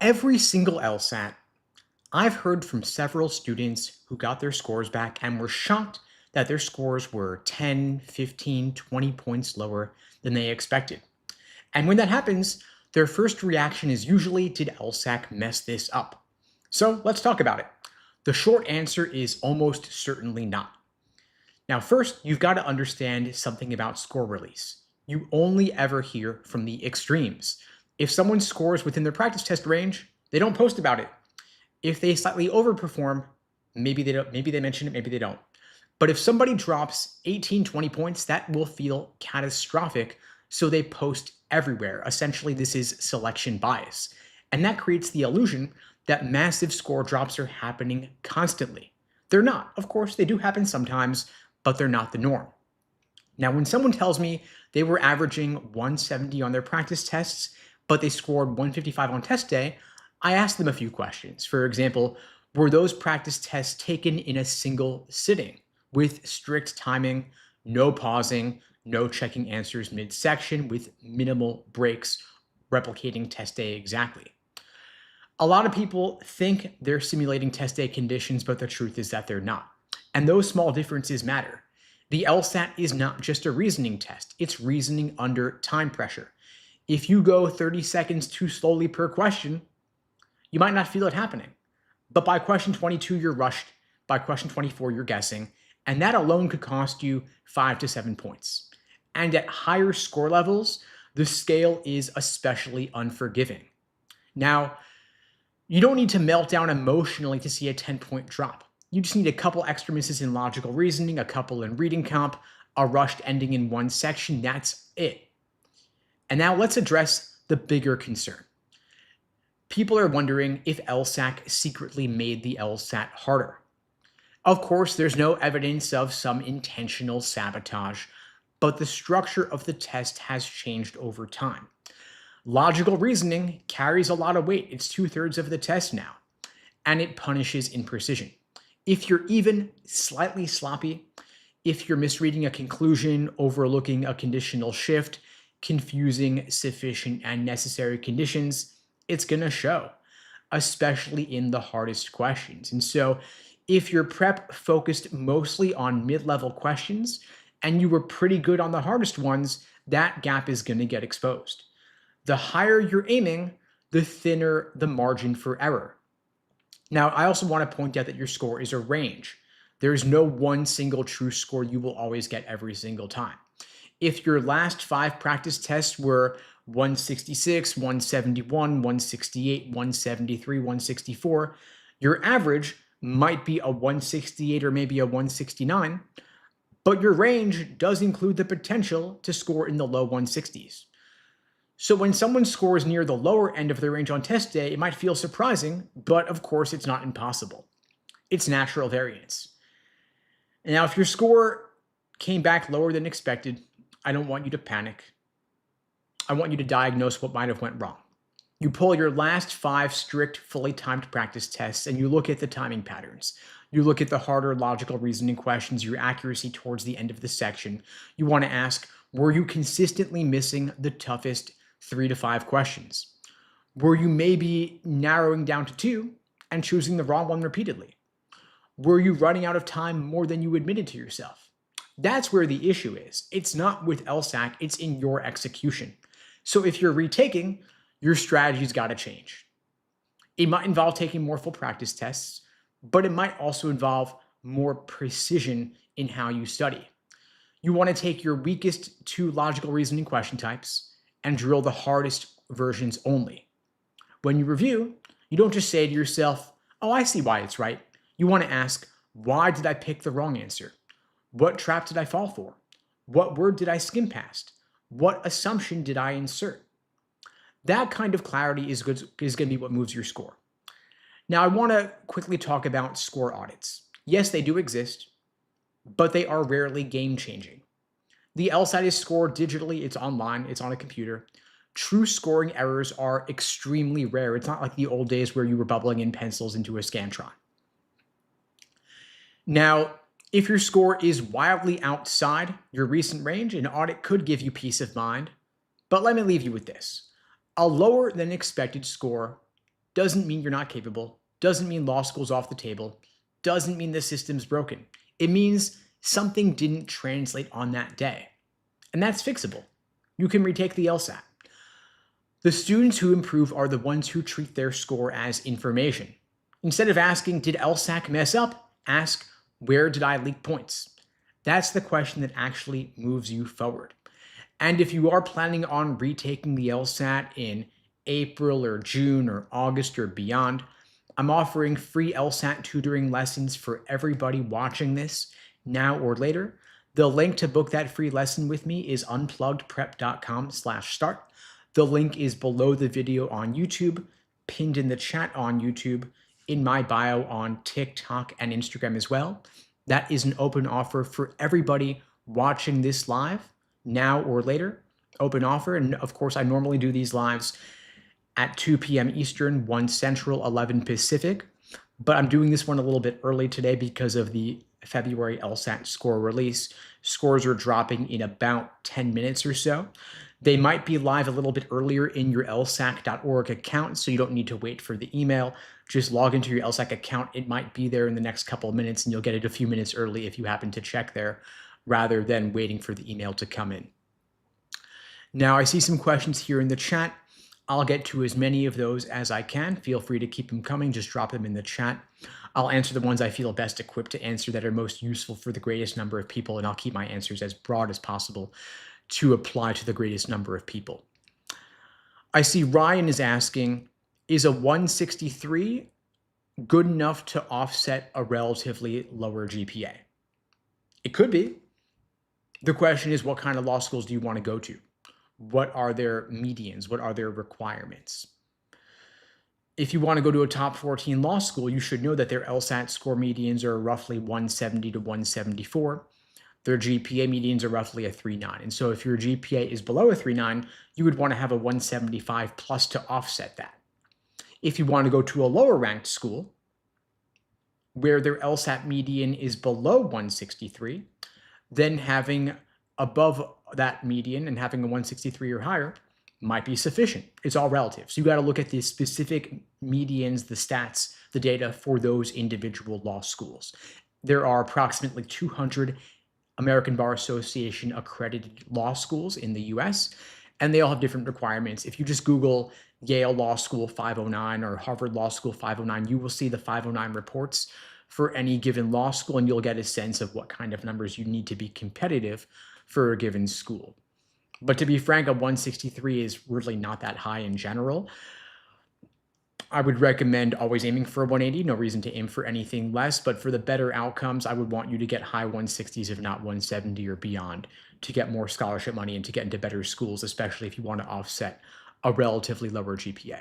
Every single LSAT, I've heard from several students who got their scores back and were shocked that their scores were 10, 15, 20 points lower than they expected. And when that happens, their first reaction is usually, did LSAC mess this up? So let's talk about it. The short answer is almost certainly not. Now, first, you've got to understand something about score release. You only ever hear from the extremes. If someone scores within their practice test range, they don't post about it. If they slightly overperform, maybe they mention it, maybe they don't. But if somebody drops 18, 20 points, that will feel catastrophic, so they post everywhere. Essentially, this is selection bias. And that creates the illusion that massive score drops are happening constantly. They're not. Of course, they do happen sometimes, but they're not the norm. Now, when someone tells me they were averaging 170 on their practice tests, but they scored 155 on test day, I ask them a few questions. For example, were those practice tests taken in a single sitting with strict timing, no pausing, no checking answers mid-section with minimal breaks, replicating test day exactly? A lot of people think they're simulating test day conditions, but the truth is that they're not. And those small differences matter. The LSAT is not just a reasoning test, it's reasoning under time pressure. If you go 30 seconds too slowly per question, you might not feel it happening. But by question 22, you're rushed. By question 24, you're guessing. And that alone could cost you 5 to 7 points. And at higher score levels, the scale is especially unforgiving. Now, you don't need to melt down emotionally to see a 10-point drop. You just need a couple extra misses in logical reasoning, a couple in reading comp, a rushed ending in one section. That's it. And now let's address the bigger concern. People are wondering if LSAC secretly made the LSAT harder. Of course, there's no evidence of some intentional sabotage, but the structure of the test has changed over time. Logical reasoning carries a lot of weight. It's 2/3 of the test now, and it punishes imprecision. If you're even slightly sloppy, if you're misreading a conclusion, overlooking a conditional shift, confusing sufficient and necessary conditions, it's going to show, especially in the hardest questions. And so if your prep focused mostly on mid-level questions and you were pretty good on the hardest ones, that gap is going to get exposed. The higher you're aiming, the thinner the margin for error. Now, I also want to point out that your score is a range. There's no one single true score you will always get every single time. If your last 5 practice tests were 166, 171, 168, 173, 164, your average might be a 168 or maybe a 169, but your range does include the potential to score in the low 160s. So when someone scores near the lower end of their range on test day, it might feel surprising, but of course it's not impossible. It's natural variance. Now, if your score came back lower than expected, I don't want you to panic. I want you to diagnose what might have went wrong. You pull your last 5 strict, fully timed practice tests and you look at the timing patterns. You look at the harder logical reasoning questions, your accuracy towards the end of the section. You want to ask, were you consistently missing the toughest 3 to 5 questions? Were you maybe narrowing down to 2 and choosing the wrong one repeatedly? Were you running out of time more than you admitted to yourself? That's where the issue is. It's not with LSAC, it's in your execution. So if you're retaking, your strategy's got to change. It might involve taking more full practice tests, but it might also involve more precision in how you study. You want to take your weakest 2 logical reasoning question types and drill the hardest versions only. When you review, you don't just say to yourself, oh, I see why it's right. You want to ask, why did I pick the wrong answer? What trap did I fall for? What word did I skim past? What assumption did I insert? That kind of clarity is going to be what moves your score. Now, I want to quickly talk about score audits. Yes, they do exist, but they are rarely game-changing. The LSAT is scored digitally, it's online, it's on a computer. True scoring errors are extremely rare. It's not like the old days where you were bubbling in pencils into a Scantron. Now, if your score is wildly outside your recent range, an audit could give you peace of mind. But let me leave you with this. A lower than expected score doesn't mean you're not capable, doesn't mean law school's off the table, doesn't mean the system's broken. It means something didn't translate on that day. And that's fixable. You can retake the LSAT. The students who improve are the ones who treat their score as information. Instead of asking, did LSAC mess up? Ask, where did I leak points? That's the question that actually moves you forward. And if you are planning on retaking the LSAT in April or June or August or beyond, I'm offering free LSAT tutoring lessons for everybody watching this now or later. The link to book that free lesson with me is unpluggedprep.com/start. The link is below the video on YouTube, pinned in the chat on YouTube, in my bio on TikTok and Instagram as well. That is an open offer for everybody watching this live, now or later. Open offer. And of course, I normally do these lives at 2 p.m. Eastern, 1 Central, 11 Pacific. But I'm doing this one a little bit early today because of the February LSAT score release. Scores are dropping in about 10 minutes or so. They might be live a little bit earlier in your lsac.org account, so you don't need to wait for the email. Just log into your LSAC account. It might be there in the next couple of minutes, and you'll get it a few minutes early if you happen to check there, rather than waiting for the email to come in. Now, I see some questions here in the chat. I'll get to as many of those as I can. Feel free to keep them coming. Just drop them in the chat. I'll answer the ones I feel best equipped to answer that are most useful for the greatest number of people, and I'll keep my answers as broad as possible to apply to the greatest number of people. I see Ryan is asking, is a 163 good enough to offset a relatively lower GPA? It could be. The question is, what kind of law schools do you want to go to? What are their medians? What are their requirements? If you want to go to a top 14 law school, you should know that their LSAT score medians are roughly 170 to 174. Their GPA medians are roughly a 3.9. And so if your GPA is below a 3.9, you would want to have a 175 plus to offset that. If you want to go to a lower ranked school where their LSAT median is below 163, then having above that median and having a 163 or higher might be sufficient. It's all relative. So you got to look at the specific medians, the stats, the data for those individual law schools. There are approximately 200 American Bar Association accredited law schools in the US, and they all have different requirements. If you just Google Yale Law School 509 or Harvard Law School 509, you will see the 509 reports for any given law school, and you'll get a sense of what kind of numbers you need to be competitive for a given school. But to be frank, a 163 is really not that high in general. I would recommend always aiming for a 180. No reason to aim for anything less, but for the better outcomes, I would want you to get high 160s, if not 170 or beyond, to get more scholarship money and to get into better schools, especially if you want to offset a relatively lower GPA.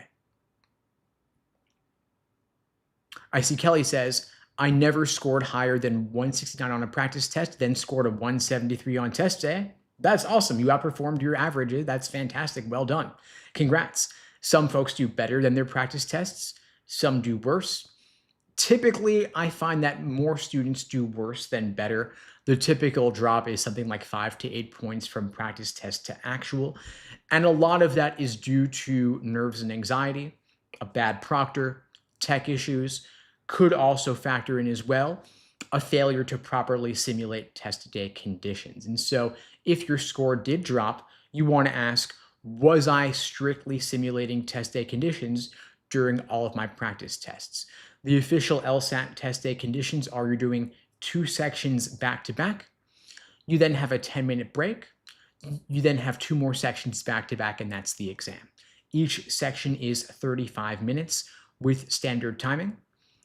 I see Kelly says, I never scored higher than 169 on a practice test, then scored a 173 on test day. That's awesome. You outperformed your averages. That's fantastic. Well done. Congrats. Some folks do better than their practice tests. Some do worse. Typically, I find that more students do worse than better. The typical drop is something like 5 to 8 points from practice test to actual. And a lot of that is due to nerves and anxiety, a bad proctor, tech issues, could also factor in as well a failure to properly simulate test day conditions. And so if your score did drop, you want to ask, was I strictly simulating test day conditions during all of my practice tests? The official LSAT test day conditions are you're doing 2 sections back to back. You then have a 10-minute break. You then have 2 more sections back to back, and that's the exam. Each section is 35 minutes with standard timing.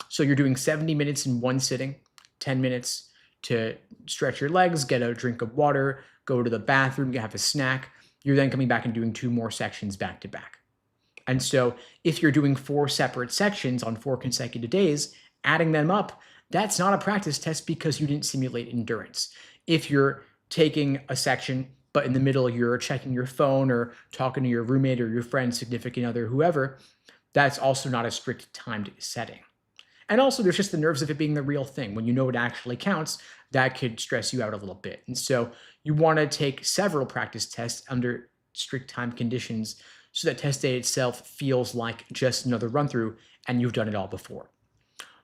So you're doing 70 minutes in one sitting, 10 minutes to stretch your legs, get a drink of water, go to the bathroom, you have a snack. You're then coming back and doing 2 more sections back to back. And so if you're doing 4 separate sections on 4 consecutive days, adding them up, that's not a practice test because you didn't simulate endurance. If you're taking a section, but in the middle you're checking your phone or talking to your roommate or your friend, significant other, whoever, that's also not a strict timed setting. And also there's just the nerves of it being the real thing. When you know it actually counts, that could stress you out a little bit. And so you want to take several practice tests under strict time conditions so that test day itself feels like just another run through and you've done it all before.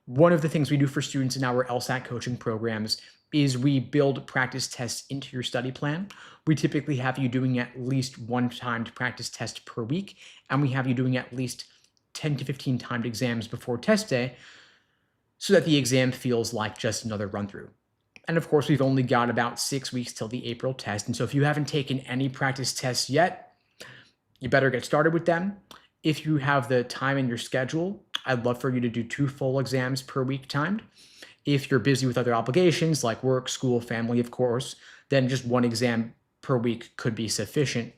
One of the things we do for students in our LSAT coaching programs is we build practice tests into your study plan. We typically have you doing at least one timed practice test per week, and we have you doing at least 10 to 15 timed exams before test day so that the exam feels like just another run through. And of course, we've only got about 6 weeks till the April test. And so if you haven't taken any practice tests yet, you better get started with them. If you have the time in your schedule, I'd love for you to do 2 full exams per week timed. If you're busy with other obligations like work, school, family, of course, then just 1 exam per week could be sufficient.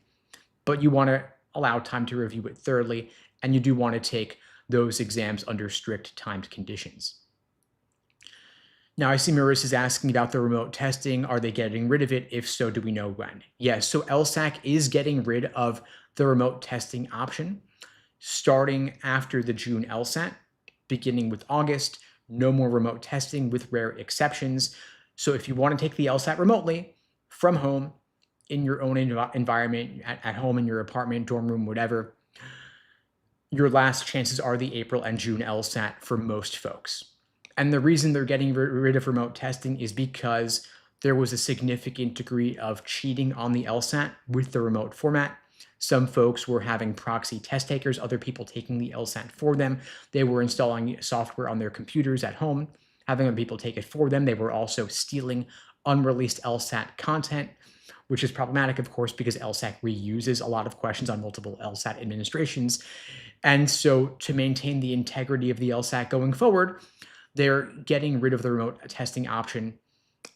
But you want to allow time to review it thoroughly, and you do want to take those exams under strict timed conditions. Now, I see Maris is asking about the remote testing. Are they getting rid of it? If so, do we know when? Yes, so LSAC is getting rid of the remote testing option starting after the June LSAT, beginning with August. No more remote testing with rare exceptions. So if you want to take the LSAT remotely from home in your own environment, at home in your apartment, dorm room, whatever, your last chances are the April and June LSAT for most folks. And the reason they're getting rid of remote testing is because there was a significant degree of cheating on the LSAT with the remote format. Some folks were having proxy test takers, other people taking the LSAT for them. They were installing software on their computers at home, having other people take it for them. They were also stealing unreleased LSAT content, which is problematic, of course, because LSAC reuses a lot of questions on multiple LSAT administrations. And so to maintain the integrity of the LSAT going forward, they're getting rid of the remote testing option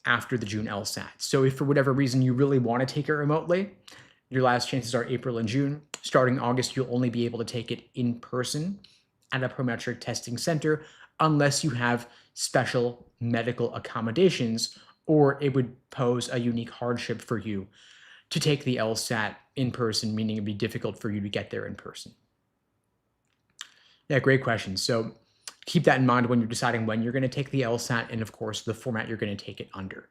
after the June LSAT. So if for whatever reason you really want to take it remotely, your last chances are April and June. Starting August, you'll only be able to take it in person at a prometric testing center unless you have special medical accommodations, or it would pose a unique hardship for you to take the LSAT in person, meaning it'd be difficult for you to get there in person. Yeah, great question. So keep that in mind when you're deciding when you're going to take the LSAT and, of course, the format you're going to take it under.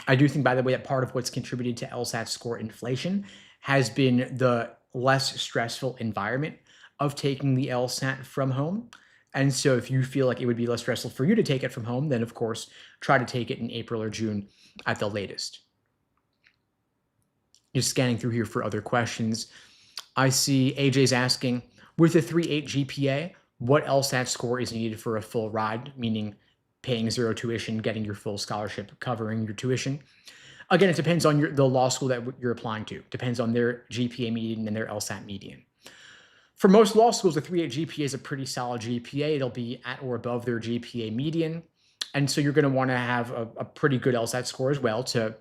I do think, by the way, that part of what's contributed to LSAT score inflation has been the less stressful environment of taking the LSAT from home. And so if you feel like it would be less stressful for you to take it from home, then, of course, try to take it in April or June at the latest. Just scanning through here for other questions. I see AJ's asking, with a 3.8 GPA, what LSAT score is needed for a full ride, meaning paying zero tuition, getting your full scholarship, covering your tuition? Again, it depends on the law school that you're applying to. Depends on their GPA median and their LSAT median. For most law schools, a 3.8 GPA is a pretty solid GPA. It'll be at or above their GPA median. And so you're going to want to have a pretty good LSAT score as well to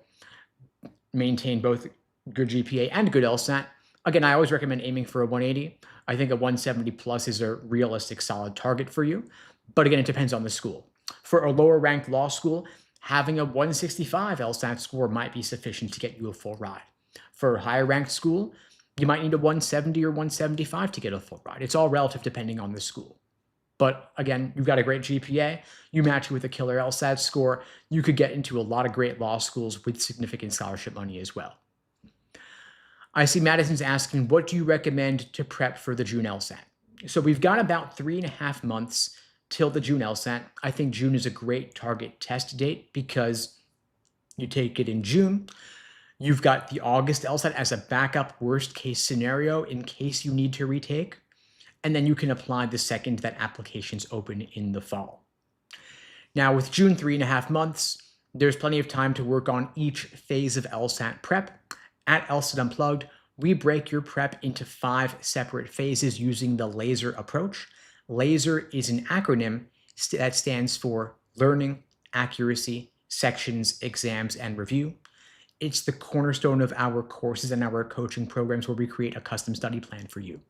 maintain both good GPA and good LSAT. Again, I always recommend aiming for a 180. I think a 170 plus is a realistic, solid target for you. But again, it depends on the school. For a lower ranked law school, having a 165 LSAT score might be sufficient to get you a full ride. For a higher ranked school, you might need a 170 or 175 to get a full ride. It's all relative depending on the school. But again, you've got a great GPA, you match it with a killer LSAT score, you could get into a lot of great law schools with significant scholarship money as well. I see Madison's asking, what do you recommend to prep for the June LSAT? So we've got about 3.5 months till the June LSAT. I think June is a great target test date because you take it in June. You've got the August LSAT as a backup worst case scenario in case you need to retake. And then you can apply the second that applications open in the fall. Now with June 3.5 months, there's plenty of time to work on each phase of LSAT prep. At LSAT Unplugged, we break your prep into 5 separate phases using the LASER approach. LASER is an acronym that stands for Learning, Accuracy, Sections, Exams, and Review. It's the cornerstone of our courses and our coaching programs where we create a custom study plan for you.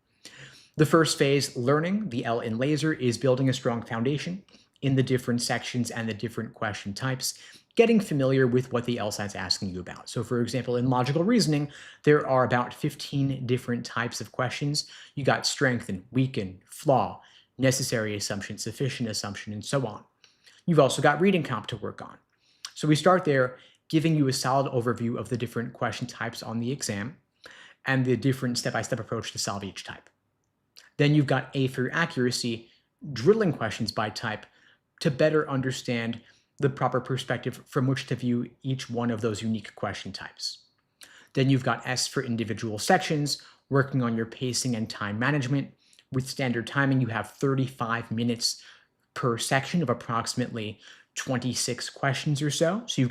The first phase, learning, the L in LASER, is building a strong foundation in the different sections and the different question types, getting familiar with what the LSAT's asking you about. So for example, in logical reasoning, there are about 15 different types of questions. You got strengthen, weaken, flaw, necessary assumption, sufficient assumption, and so on. You've also got reading comp to work on. So we start there, giving you a solid overview of the different question types on the exam. and the different step-by-step approach to solve each type. Then you've got A for accuracy, drilling questions by type to better understand the proper perspective from which to view each one of those unique question types. Then you've got S for individual sections, working on your pacing and time management. With standard timing, you have 35 minutes per section of approximately 26 questions or so. So you've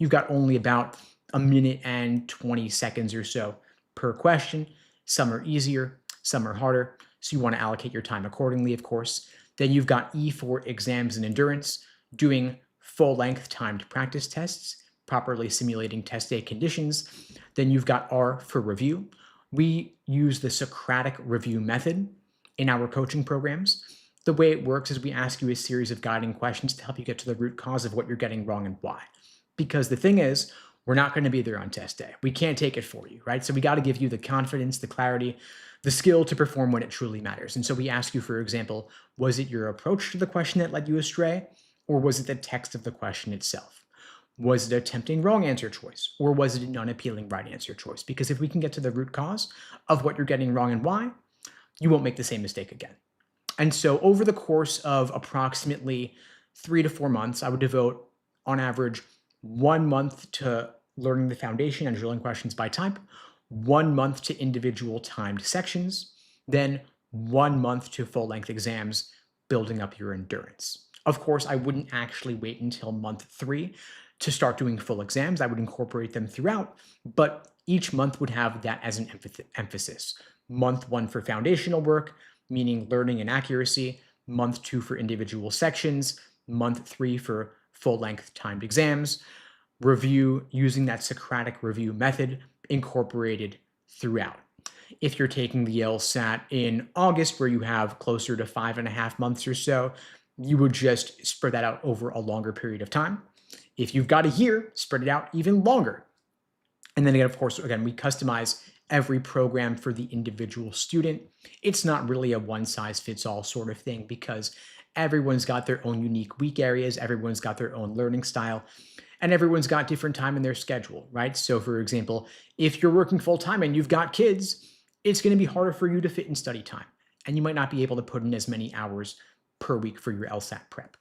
got only about a minute and 20 seconds or so per question. Some are easier, some are harder. So you want to allocate your time accordingly, of course. Then you've got E for exams and endurance, doing full-length timed practice tests, properly simulating test day conditions. Then you've got R for review. We use the Socratic review method in our coaching programs. The way it works is we ask you a series of guiding questions to help you get to the root cause of what you're getting wrong and why. Because the thing is, we're not going to be there on test day. We can't take it for you, right? So we got to give you the confidence, the clarity, the skill to perform when it truly matters. And so we ask you, for example, was it your approach to the question that led you astray, or was it the text of the question itself? Was it a tempting wrong answer choice, or was it an unappealing right answer choice? Because if we can get to the root cause of what you're getting wrong and why, you won't make the same mistake again. And so over the course of approximately 3 to 4 months, I would devote on average 1 month to learning the foundation and drilling questions by type, 1 month to individual timed sections, then 1 month to full-length exams, building up your endurance. Of course, I wouldn't actually wait until month 3 to start doing full exams. I would incorporate them throughout, but each month would have that as an emphasis. Month 1 for foundational work, meaning learning and accuracy, month 2 for individual sections, month 3 for full-length timed exams, review using that Socratic review method incorporated throughout. If you're taking the LSAT in August, where you have closer to 5.5 months or so, you would just spread that out over a longer period of time. If you've got a year, spread it out even longer. And then again, of course, again, we customize every program for the individual student. It's not really a one-size-fits-all sort of thing because everyone's got their own unique weak areas, everyone's got their own learning style, and everyone's got different time in their schedule, right? So for example, if you're working full-time and you've got kids, it's going to be harder for you to fit in study time, and you might not be able to put in as many hours per week for your LSAT prep.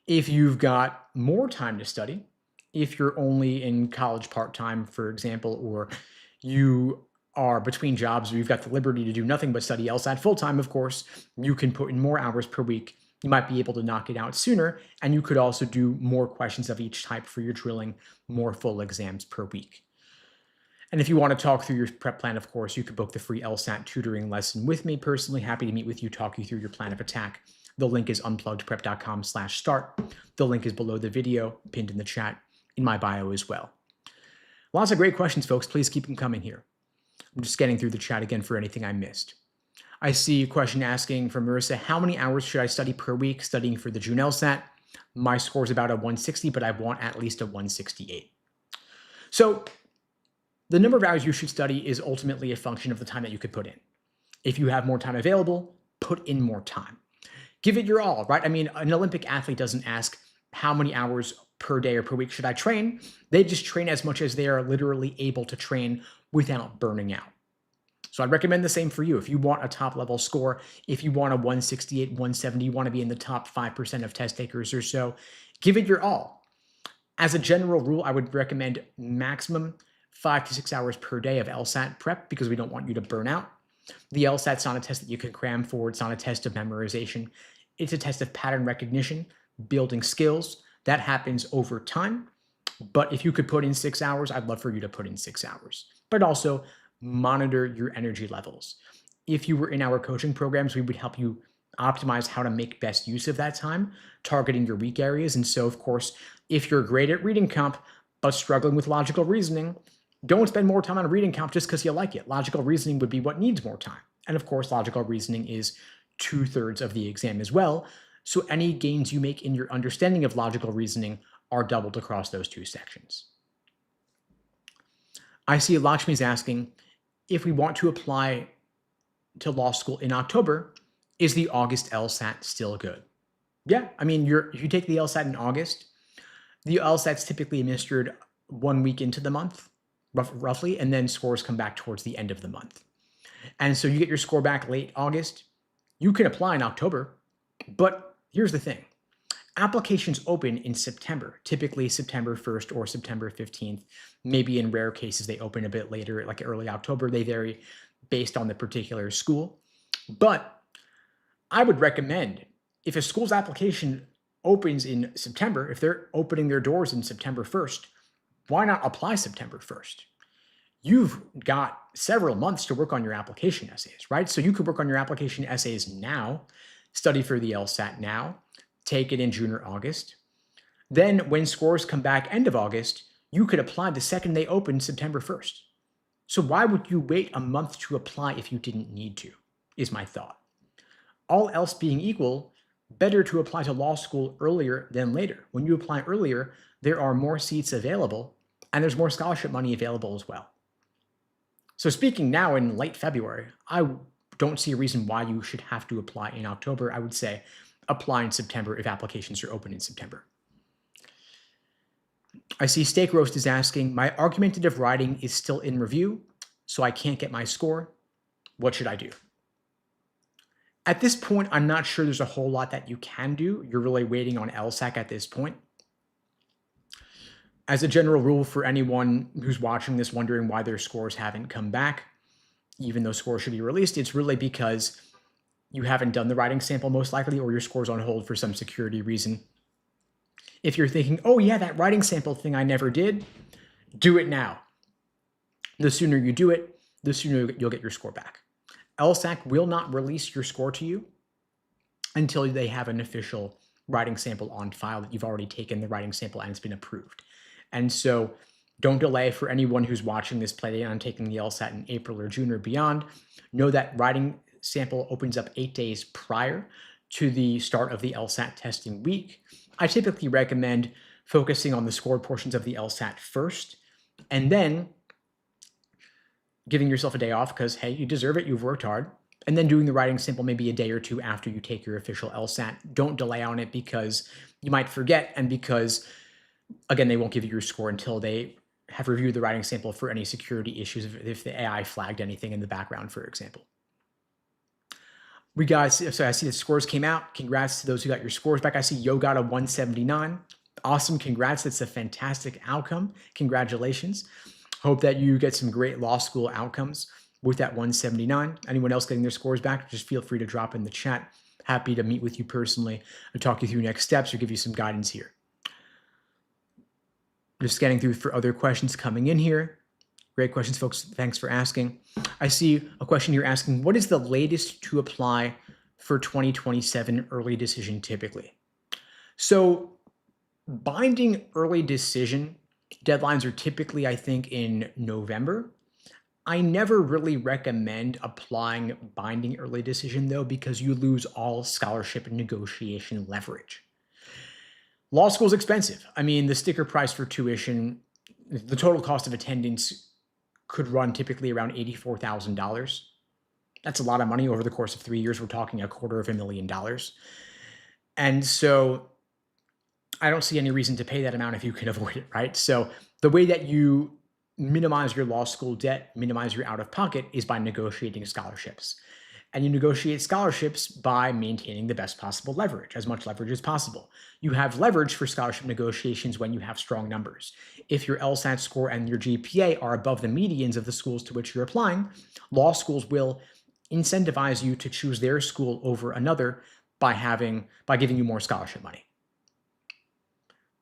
If you've got more time to study, if you're only in college part-time, for example, or you are between jobs or you've got the liberty to do nothing but study LSAT full-time, of course, you can put in more hours per week. You might be able to knock it out sooner, and you could also do more questions of each type for your drilling, more full exams per week. And if you want to talk through your prep plan, of course, you could book the free LSAT tutoring lesson with me personally. Happy to meet with you, talk you through your plan of attack. The link is unpluggedprep.com/start. The link is below the video, pinned in the chat, in my bio as well. Lots of great questions, folks. Please keep them coming here. I'm just getting through the chat again for anything I missed. I see a question asking from Marissa, how many hours should I study per week studying for the June LSAT? My score is about a 160, but I want at least a 168. So the number of hours you should study is ultimately a function of the time that you could put in. If you have more time available, put in more time. Give it your all, right? I mean, an Olympic athlete doesn't ask how many hours per day or per week should I train. They just train as much as they are literally able to train without burning out. So I'd recommend the same for you. If you want a top level score, if you want a 168, 170, you want to be in the top 5% of test takers or so, give it your all. As a general rule, I would recommend maximum 5 to 6 hours per day of LSAT prep because we don't want you to burn out. The LSAT's not a test that you can cram for. It's not a test of memorization. It's a test of pattern recognition, building skills. That happens over time. But if you could put in 6 hours, I'd love for you to put in 6 hours. But also monitor your energy levels. If you were in our coaching programs, we would help you optimize how to make best use of that time, targeting your weak areas. And so, of course, if you're great at reading comp, but struggling with logical reasoning, don't spend more time on reading comp just because you like it. Logical reasoning would be what needs more time. And of course, logical reasoning is 2/3 of the exam as well. So any gains you make in your understanding of logical reasoning are doubled across those 2 sections. I see Lakshmi's asking, if we want to apply to law school in October, is the August LSAT still good? Yeah, I mean, if you take the LSAT in August, the LSAT's typically administered 1 week into the month. roughly, and then scores come back towards the end of the month. And so you get your score back late August. You can apply in October, but here's the thing. Applications open in September, typically September 1st or September 15th. Maybe in rare cases, they open a bit later, like early October. They vary based on the particular school. But I would recommend if a school's application opens in September, if they're opening their doors in September 1st, why not apply September 1st? You've got several months to work on your application essays, right? So you could work on your application essays now, study for the LSAT now, take it in June or August. Then when scores come back end of August, you could apply the second they open September 1st. So why would you wait a month to apply if you didn't need to, is my thought. All else being equal, better to apply to law school earlier than later. When you apply earlier, there are more seats available and there's more scholarship money available as well. So speaking now in late February, I don't see a reason why you should have to apply in October. I would say apply in September if applications are open in September. I see Steak Roast is asking, my argumentative writing is still in review, so I can't get my score. What should I do? At this point, I'm not sure there's a whole lot that you can do. You're really waiting on LSAC at this point. As a general rule for anyone who's watching this wondering why their scores haven't come back, even though scores should be released, it's really because you haven't done the writing sample most likely, or your score's on hold for some security reason. If you're thinking, oh yeah, that writing sample thing I never did, do it now. The sooner you do it, the sooner you'll get your score back. LSAC will not release your score to you until they have an official writing sample on file that you've already taken the writing sample and it's been approved. And so don't delay. For anyone who's watching this play on taking the LSAT in April or June or beyond, know that writing sample opens up 8 days prior to the start of the LSAT testing week. I typically recommend focusing on the scored portions of the LSAT first, and then giving yourself a day off because, hey, you deserve it, you've worked hard, and then doing the writing sample maybe a day or two after you take your official LSAT. Don't delay on it because you might forget, and because, again, they won't give you your score until they have reviewed the writing sample for any security issues, if the AI flagged anything in the background, for example. So I see the scores came out. Congrats to those who got your scores back. I see Yo got a 179. Awesome, congrats. That's a fantastic outcome. Congratulations. Hope that you get some great law school outcomes with that 179. Anyone else getting their scores back, just feel free to drop in the chat. Happy to meet with you personally and talk you through next steps or give you some guidance here. Just scanning through for other questions coming in here. Great questions, folks. Thanks for asking. I see a question here asking, what is the latest to apply for 2027 early decision typically? So binding early decision deadlines are typically, I think, in November. I never really recommend applying binding early decision, though, because you lose all scholarship and negotiation leverage. Law school is expensive. I mean, the sticker price for tuition, the total cost of attendance could run typically around $84,000. That's a lot of money over the course of 3 years. We're talking $250,000. And so I don't see any reason to pay that amount if you can avoid it, right? So the way that you minimize your law school debt, minimize your out-of-pocket, is by negotiating scholarships. And you negotiate scholarships by maintaining the best possible leverage, as much leverage as possible. You have leverage for scholarship negotiations when you have strong numbers. If your LSAT score and your GPA are above the medians of the schools to which you're applying, law schools will incentivize you to choose their school over another by giving you more scholarship money.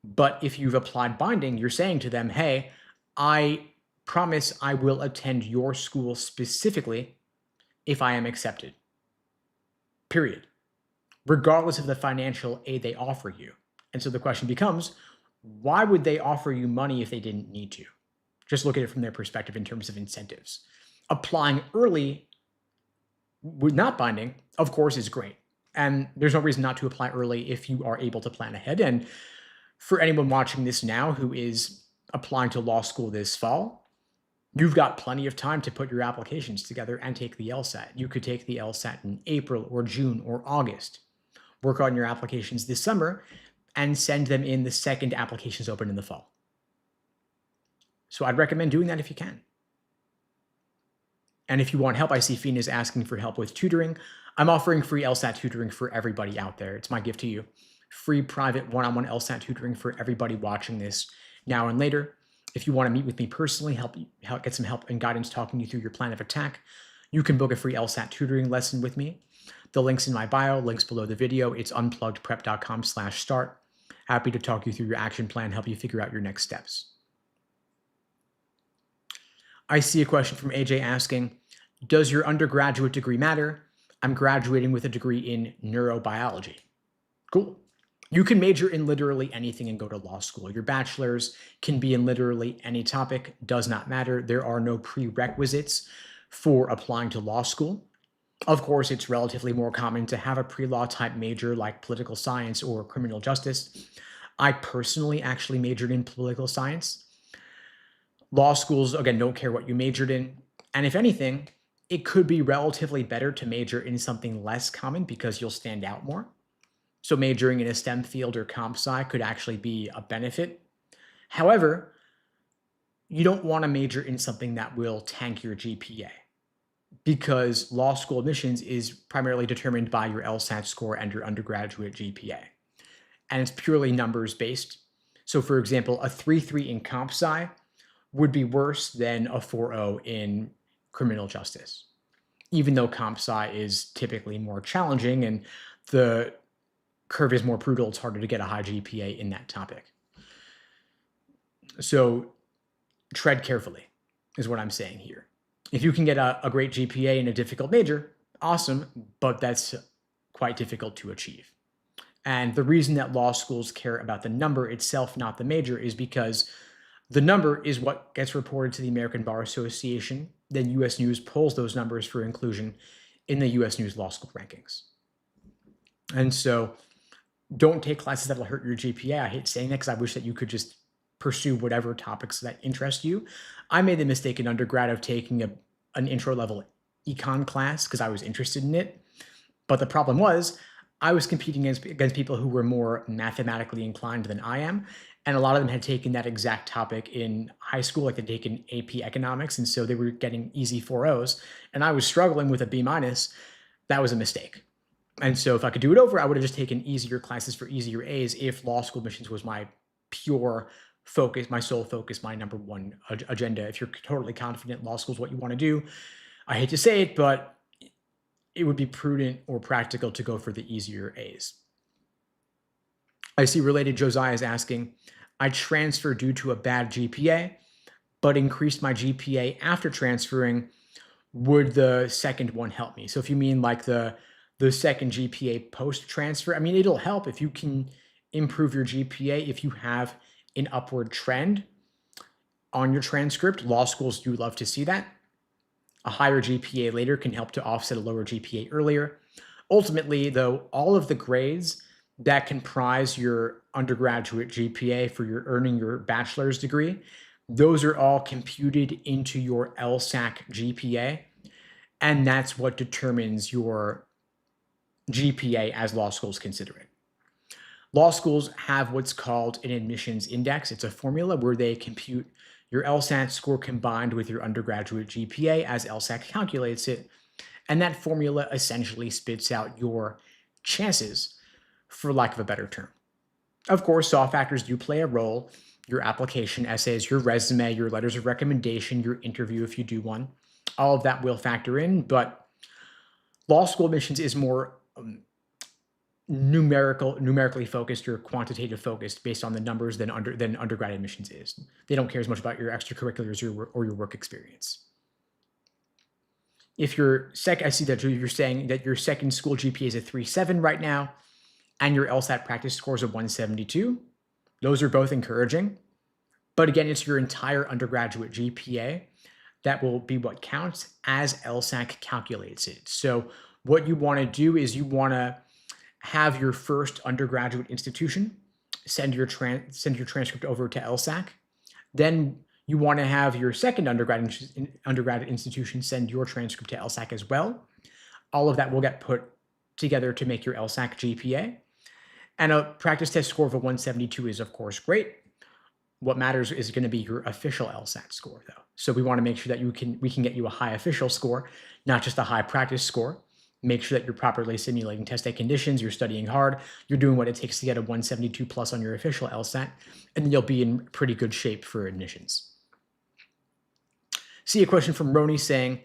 But if you've applied binding, you're saying to them, hey, I promise I will attend your school specifically if I am accepted, period, regardless of the financial aid they offer you. And so the question becomes, why would they offer you money if they didn't need to? Just look at it from their perspective in terms of incentives. Applying early, with not binding, of course, is great. And there's no reason not to apply early if you are able to plan ahead. And for anyone watching this now who is applying to law school this fall, you've got plenty of time to put your applications together and take the LSAT. You could take the LSAT in April or June or August. Work on your applications this summer and send them in the second applications open in the fall. So I'd recommend doing that if you can. And if you want help, I see Fien is asking for help with tutoring. I'm offering free LSAT tutoring for everybody out there. It's my gift to you. Free private one-on-one LSAT tutoring for everybody watching this now and later. If you want to meet with me personally, help get some help and guidance talking you through your plan of attack, you can book a free LSAT tutoring lesson with me. The link's in my bio, links below the video. It's unpluggedprep.com/start. Happy to talk you through your action plan, help you figure out your next steps. I see a question from AJ asking, does your undergraduate degree matter? I'm graduating with a degree in neurobiology. Cool. You can major in literally anything and go to law school. Your bachelor's can be in literally any topic, does not matter. There are no prerequisites for applying to law school. Of course, it's relatively more common to have a pre-law type major like political science or criminal justice. I personally actually majored in political science. Law schools, again, don't care what you majored in. And if anything, it could be relatively better to major in something less common because you'll stand out more. So majoring in a STEM field or comp sci could actually be a benefit. However, you don't want to major in something that will tank your GPA because law school admissions is primarily determined by your LSAT score and your undergraduate GPA. And it's purely numbers based. So for example, a 3.3 in comp sci would be worse than a 4.0 in criminal justice, even though comp sci is typically more challenging and the curve is more brutal. It's harder to get a high GPA in that topic. So tread carefully is what I'm saying here. If you can get a great GPA in a difficult major, awesome, but that's quite difficult to achieve. And the reason that law schools care about the number itself, not the major, is because the number is what gets reported to the American Bar Association. Then US News pulls those numbers for inclusion in the US News Law School rankings. And so don't take classes that will hurt your GPA. I hate saying that because I wish that you could just pursue whatever topics that interest you. I made the mistake in undergrad of taking an intro level econ class because I was interested in it. But the problem was I was competing against people who were more mathematically inclined than I am. And a lot of them had taken that exact topic in high school, like they'd taken AP economics. And so they were getting easy 4.0s. And I was struggling with a B-. That was a mistake. And so if I could do it over, I would have just taken easier classes for easier A's if law school admissions was my pure focus, my sole focus, my number one agenda. If you're totally confident law school is what you want to do, I hate to say it, but it would be prudent or practical to go for the easier A's. I see related Josiah is asking, I transferred due to a bad GPA, but increased my GPA after transferring. Would the second one help me? So if you mean like the second GPA post transfer, I mean, it'll help if you can improve your GPA. If you have an upward trend on your transcript, law schools do love to see that. A higher GPA later can help to offset a lower GPA earlier. Ultimately, though, all of the grades that comprise your undergraduate GPA for your earning your bachelor's degree, those are all computed into your LSAC GPA, and that's what determines your GPA as law schools consider it. Law schools have what's called an admissions index. It's a formula where they compute your LSAT score combined with your undergraduate GPA as LSAC calculates it. And that formula essentially spits out your chances, for lack of a better term. Of course, soft factors do play a role. Your application essays, your resume, your letters of recommendation, your interview if you do one. All of that will factor in, but law school admissions is more numerically focused or quantitative focused based on the numbers than undergrad admissions is. They don't care as much about your extracurriculars or your work experience. If I see that you're saying that your second school GPA is a 3.7 right now, and your LSAT practice score is a 172. Those are both encouraging. But again, it's your entire undergraduate GPA that will be what counts as LSAC calculates it. So what you want to do is you want to have your first undergraduate institution send your transcript over to LSAC. Then you want to have your second undergraduate institution send your transcript to LSAC as well. All of that will get put together to make your LSAC GPA. And a practice test score of a 172 is, of course, great. What matters is going to be your official LSAT score, though. So we want to make sure that we can get you a high official score, not just a high practice score. Make sure that you're properly simulating test day conditions, you're studying hard, you're doing what it takes to get a 172 plus on your official LSAT, and then you'll be in pretty good shape for admissions. See a question from Roni saying,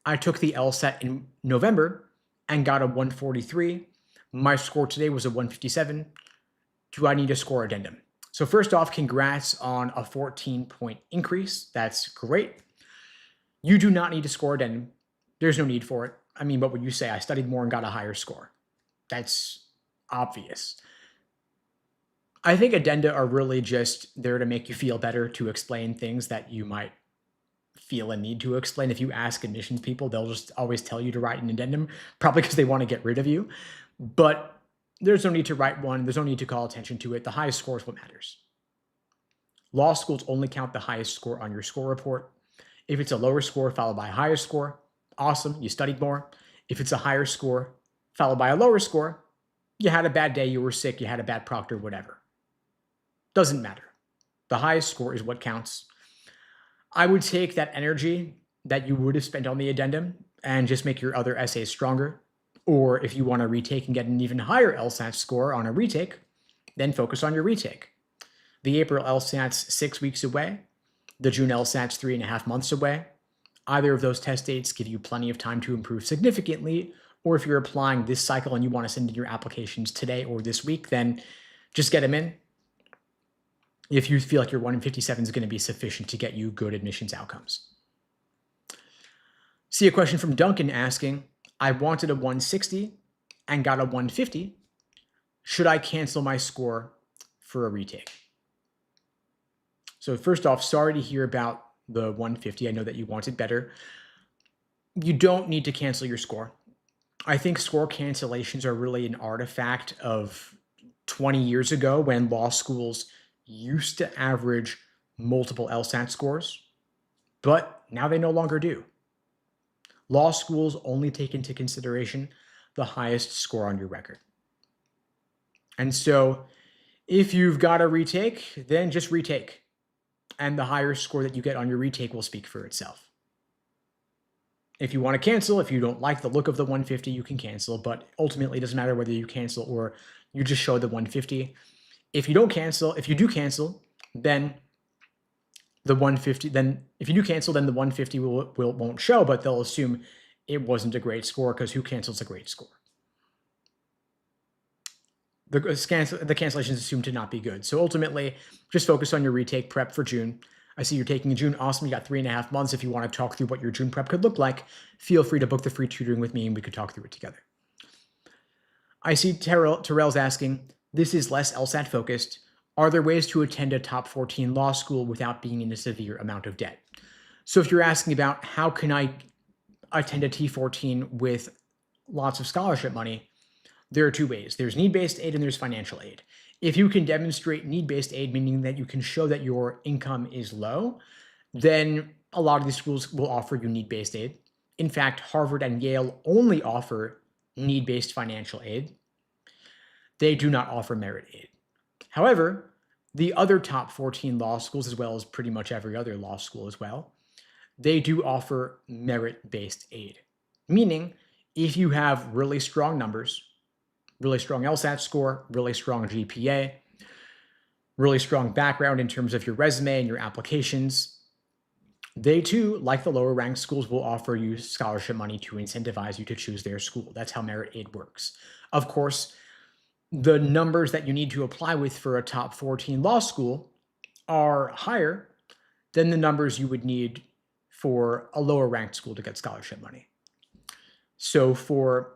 I took the LSAT in November and got a 143. My score today was a 157. Do I need a score addendum? So first off, congrats on a 14-point increase. That's great. You do not need a score addendum. There's no need for it. I mean, what would you say? I studied more and got a higher score. That's obvious. I think addenda are really just there to make you feel better, to explain things that you might feel a need to explain. If you ask admissions people, they'll just always tell you to write an addendum, probably because they want to get rid of you. But there's no need to write one. There's no need to call attention to it. The highest score is what matters. Law schools only count the highest score on your score report. If it's a lower score followed by a higher score, awesome, you studied more. If it's a higher score followed by a lower score, you had a bad day, you were sick, you had a bad proctor, whatever. Doesn't matter. The highest score is what counts. I would take that energy that you would have spent on the addendum and just make your other essays stronger. Or if you want to retake and get an even higher LSAT score on a retake, then focus on your retake. The April LSAT's 6 weeks away. The June LSAT's 3.5 months away. Either of those test dates give you plenty of time to improve significantly, or if you're applying this cycle and you want to send in your applications today or this week, then just get them in. If you feel like your 1 in 57 is going to be sufficient to get you good admissions outcomes. See a question from Duncan asking, I wanted a 160 and got a 150. Should I cancel my score for a retake? So first off, sorry to hear about the 150. I know that you wanted better. You don't need to cancel your score. I think score cancellations are really an artifact of 20 years ago when law schools used to average multiple LSAT scores, but now they no longer do. Law schools only take into consideration the highest score on your record. And so if you've got a retake, then just retake. And the higher score that you get on your retake will speak for itself. If you want to cancel, if you don't like the look of the 150, you can cancel, but ultimately it doesn't matter whether you cancel or you just show the 150. If you don't cancel, if you do cancel, then the 150, then if you do cancel, then the 150 won't show, but they'll assume it wasn't a great score because who cancels a great score? The cancellation is assumed to not be good. So ultimately, just focus on your retake prep for June. I see you're taking in June. Awesome. You got 3.5 months. If you want to talk through what your June prep could look like, feel free to book the free tutoring with me and we could talk through it together. I see Terrell's asking, this is less LSAT focused. Are there ways to attend a top 14 law school without being in a severe amount of debt? So if you're asking about how can I attend a T14 with lots of scholarship money, there are two ways. There's need-based aid and there's financial aid. If you can demonstrate need-based aid, meaning that you can show that your income is low, then a lot of these schools will offer you need-based aid. In fact, Harvard and Yale only offer need-based financial aid. They do not offer merit aid. However, the other top 14 law schools, as well as pretty much every other law school as well, they do offer merit-based aid. Meaning, if you have really strong numbers, really strong LSAT score, really strong GPA, really strong background in terms of your resume and your applications, they too, like the lower ranked schools, will offer you scholarship money to incentivize you to choose their school. That's how merit aid works. Of course, the numbers that you need to apply with for a top 14 law school are higher than the numbers you would need for a lower ranked school to get scholarship money. So for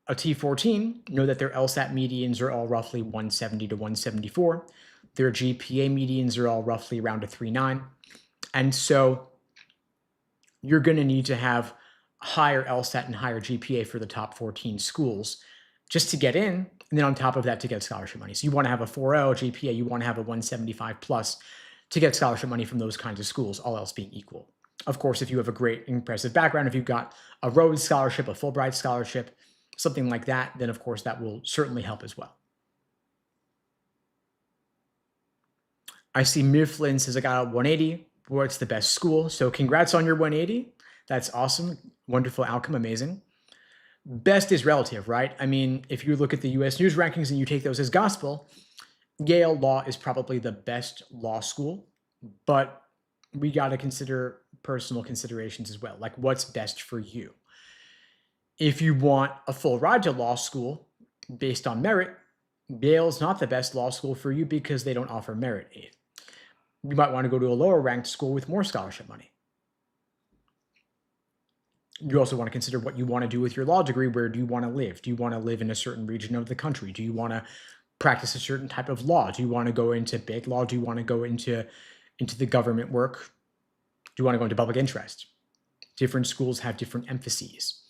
a T14, know that their LSAT medians are all roughly 170 to 174. Their GPA medians are all roughly around a 3.9. And so you're going to need to have higher LSAT and higher GPA for the top 14 schools just to get in, and then on top of that to get scholarship money. So you want to have a 4.0 GPA, you want to have a 175 plus to get scholarship money from those kinds of schools, all else being equal. Of course, if you have a great, impressive background, if you've got a Rhodes Scholarship, a Fulbright Scholarship, something like that, then of course that will certainly help as well. I see Mifflin says I got a 180. What's the best school? So congrats on your 180. That's awesome. Wonderful outcome. Amazing. Best is relative, right? I mean, if you look at the US News rankings and you take those as gospel, Yale Law is probably the best law school, but we got to consider personal considerations as well, like what's best for you. If you want a full ride to law school based on merit, Yale's not the best law school for you because they don't offer merit aid. You might want to go to a lower ranked school with more scholarship money. You also want to consider what you want to do with your law degree. Where do you want to live? Do you want to live in a certain region of the country? Do you want to practice a certain type of law? Do you want to go into big law? Do you want to go into the government work? Do you want to go into public interest? Different schools have different emphases.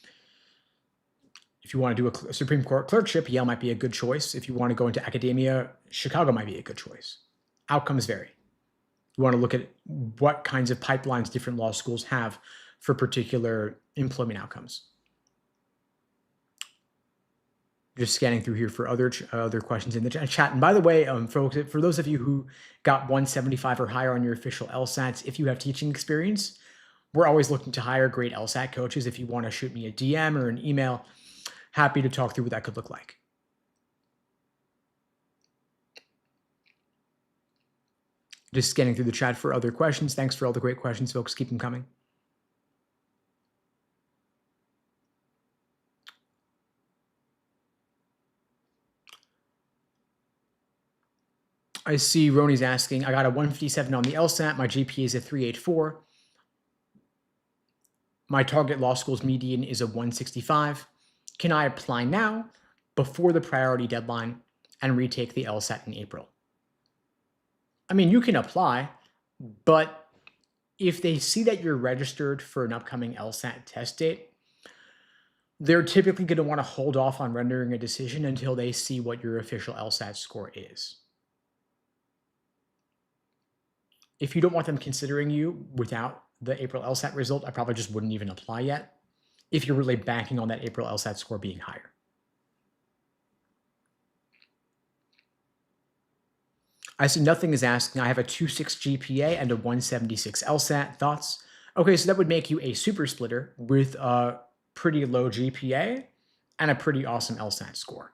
If you want to do a Supreme Court clerkship, Yale might be a good choice. If you want to go into academia, Chicago might be a good choice. Outcomes vary. You want to look at what kinds of pipelines different law schools have for particular employment outcomes. Just scanning through here for other questions in the chat. And by the way, folks, for those of you who got 175 or higher on your official LSATs, if you have teaching experience, we're always looking to hire great LSAT coaches. If you want to shoot me a DM or an email, happy to talk through what that could look like. Just scanning through the chat for other questions. Thanks for all the great questions, folks. Keep them coming. I see Roni's asking, I got a 157 on the LSAT. My GPA is a 384. My target law school's median is a 165. Can I apply now before the priority deadline and retake the LSAT in April? I mean, you can apply, but if they see that you're registered for an upcoming LSAT test date, they're typically going to want to hold off on rendering a decision until they see what your official LSAT score is. If you don't want them considering you without the April LSAT result, I probably just wouldn't even apply yet if you're really banking on that April LSAT score being higher. I see nothing is asking. I have a 2.6 GPA and a 176 LSAT. Thoughts? Okay, so that would make you a super splitter with a pretty low GPA and a pretty awesome LSAT score.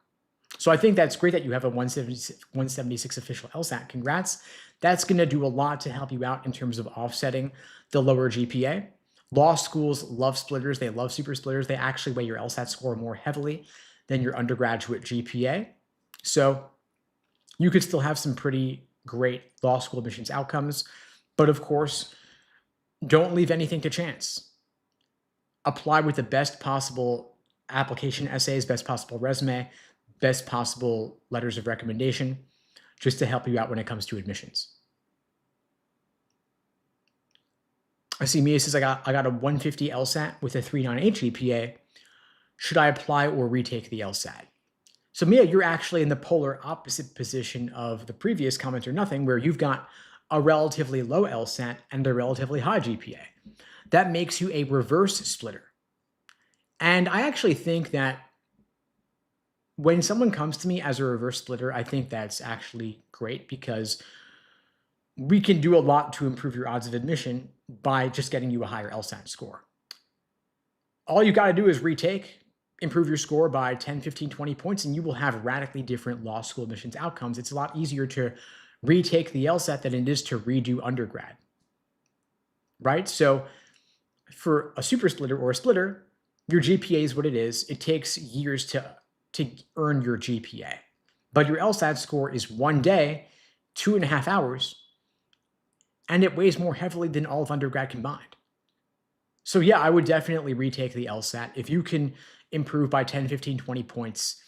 So I think that's great that you have a 176 official LSAT. Congrats. That's going to do a lot to help you out in terms of offsetting the lower GPA. Law schools love splitters. They love super splitters. They actually weigh your LSAT score more heavily than your undergraduate GPA. So you could still have some pretty great law school admissions outcomes. But of course, don't leave anything to chance. Apply with the best possible application essays, best possible resume, best possible letters of recommendation, just to help you out when it comes to admissions. I see Mia says, I got a 150 LSAT with a 398 GPA. Should I apply or retake the LSAT? So Mia, you're actually in the polar opposite position of the previous comment or nothing, where you've got a relatively low LSAT and a relatively high GPA. That makes you a reverse splitter. And I actually think that when someone comes to me as a reverse splitter, I think that's actually great because we can do a lot to improve your odds of admission by just getting you a higher LSAT score. All you got to do is retake, improve your score by 10, 15, 20 points, and you will have radically different law school admissions outcomes. It's a lot easier to retake the LSAT than it is to redo undergrad, right? So for a super splitter or a splitter, your GPA is what it is. It takes years to earn your GPA. But your LSAT score is 1 day, 2.5 hours, and it weighs more heavily than all of undergrad combined. So yeah, I would definitely retake the LSAT. If you can improve by 10, 15, 20 points,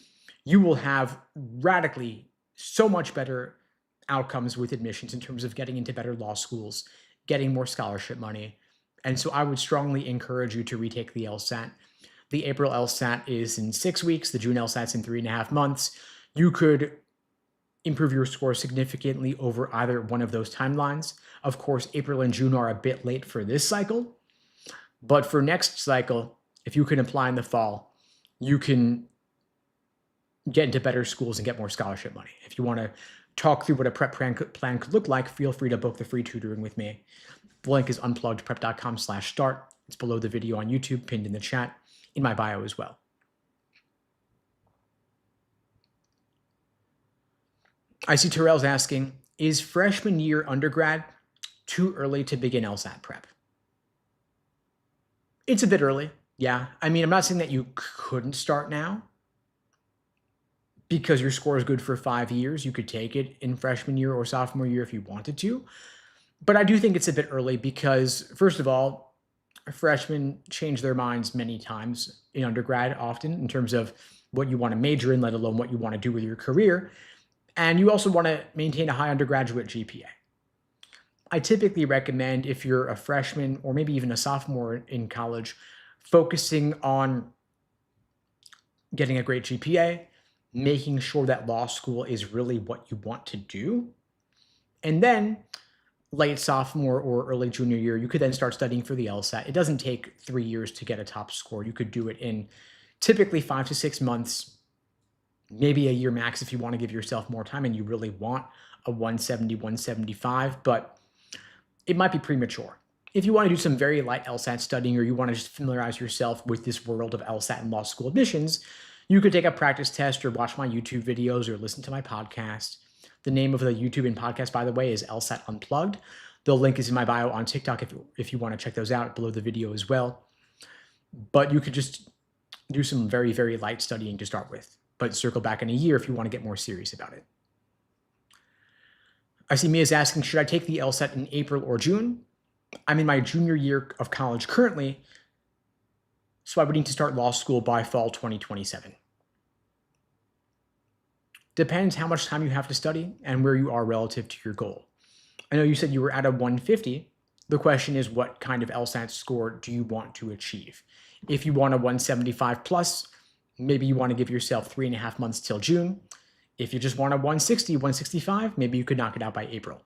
you will have radically so much better outcomes with admissions in terms of getting into better law schools, getting more scholarship money. And so I would strongly encourage you to retake the LSAT. The April LSAT is in 6 weeks. The June LSAT's in 3.5 months. You could improve your score significantly over either one of those timelines. Of course, April and June are a bit late for this cycle, but for next cycle, if you can apply in the fall, you can get into better schools and get more scholarship money. If you want to talk through what a prep plan could look like, feel free to book the free tutoring with me. The link is unpluggedprep.com/start. It's below the video on YouTube, pinned in the chat, in my bio as well. I see Terrell's asking, is freshman year undergrad too early to begin LSAT prep? It's a bit early, yeah. I mean, I'm not saying that you couldn't start now because your score is good for 5 years. You could take it in freshman year or sophomore year if you wanted to. But I do think it's a bit early because, first of all, freshmen change their minds many times in undergrad, often in terms of what you want to major in, let alone what you want to do with your career. And you also want to maintain a high undergraduate GPA. I typically recommend, if you're a freshman or maybe even a sophomore in college, focusing on getting a great GPA, making sure that law school is really what you want to do. And then late sophomore or early junior year, you could then start studying for the LSAT. It doesn't take 3 years to get a top score. You could do it in typically 5 to 6 months, maybe a year max if you want to give yourself more time and you really want a 170, 175, but it might be premature. If you want to do some very light LSAT studying, or you want to just familiarize yourself with this world of LSAT and law school admissions, you could take a practice test or watch my YouTube videos or listen to my podcast. The name of the YouTube and podcast, by the way, is LSAT Unplugged. The link is in my bio on TikTok if you want to check those out, below the video as well. But you could just do some very, very light studying to start with, but circle back in a year if you want to get more serious about it. I see Mia's asking, should I take the LSAT in April or June? I'm in my junior year of college currently, so I would need to start law school by fall 2027. Depends how much time you have to study and where you are relative to your goal. I know you said you were at a 150. The question is, what kind of LSAT score do you want to achieve? If you want a 175 plus, maybe you want to give yourself 3.5 months till June. If you just want a 160, 165, maybe you could knock it out by April.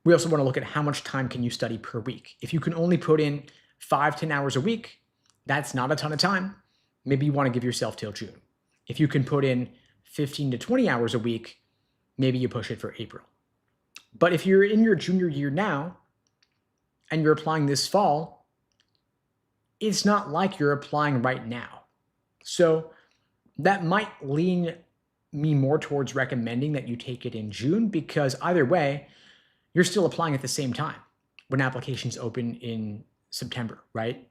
We also want to look at how much time can you study per week. If you can only put in 5-10 hours a week, that's not a ton of time. Maybe you want to give yourself till June. If you can put in 15 to 20 hours a week, maybe you push it for April. But if you're in your junior year now and you're applying this fall, it's not like you're applying right now. So that might lean me more towards recommending that you take it in June, because either way, you're still applying at the same time when applications open in September, right?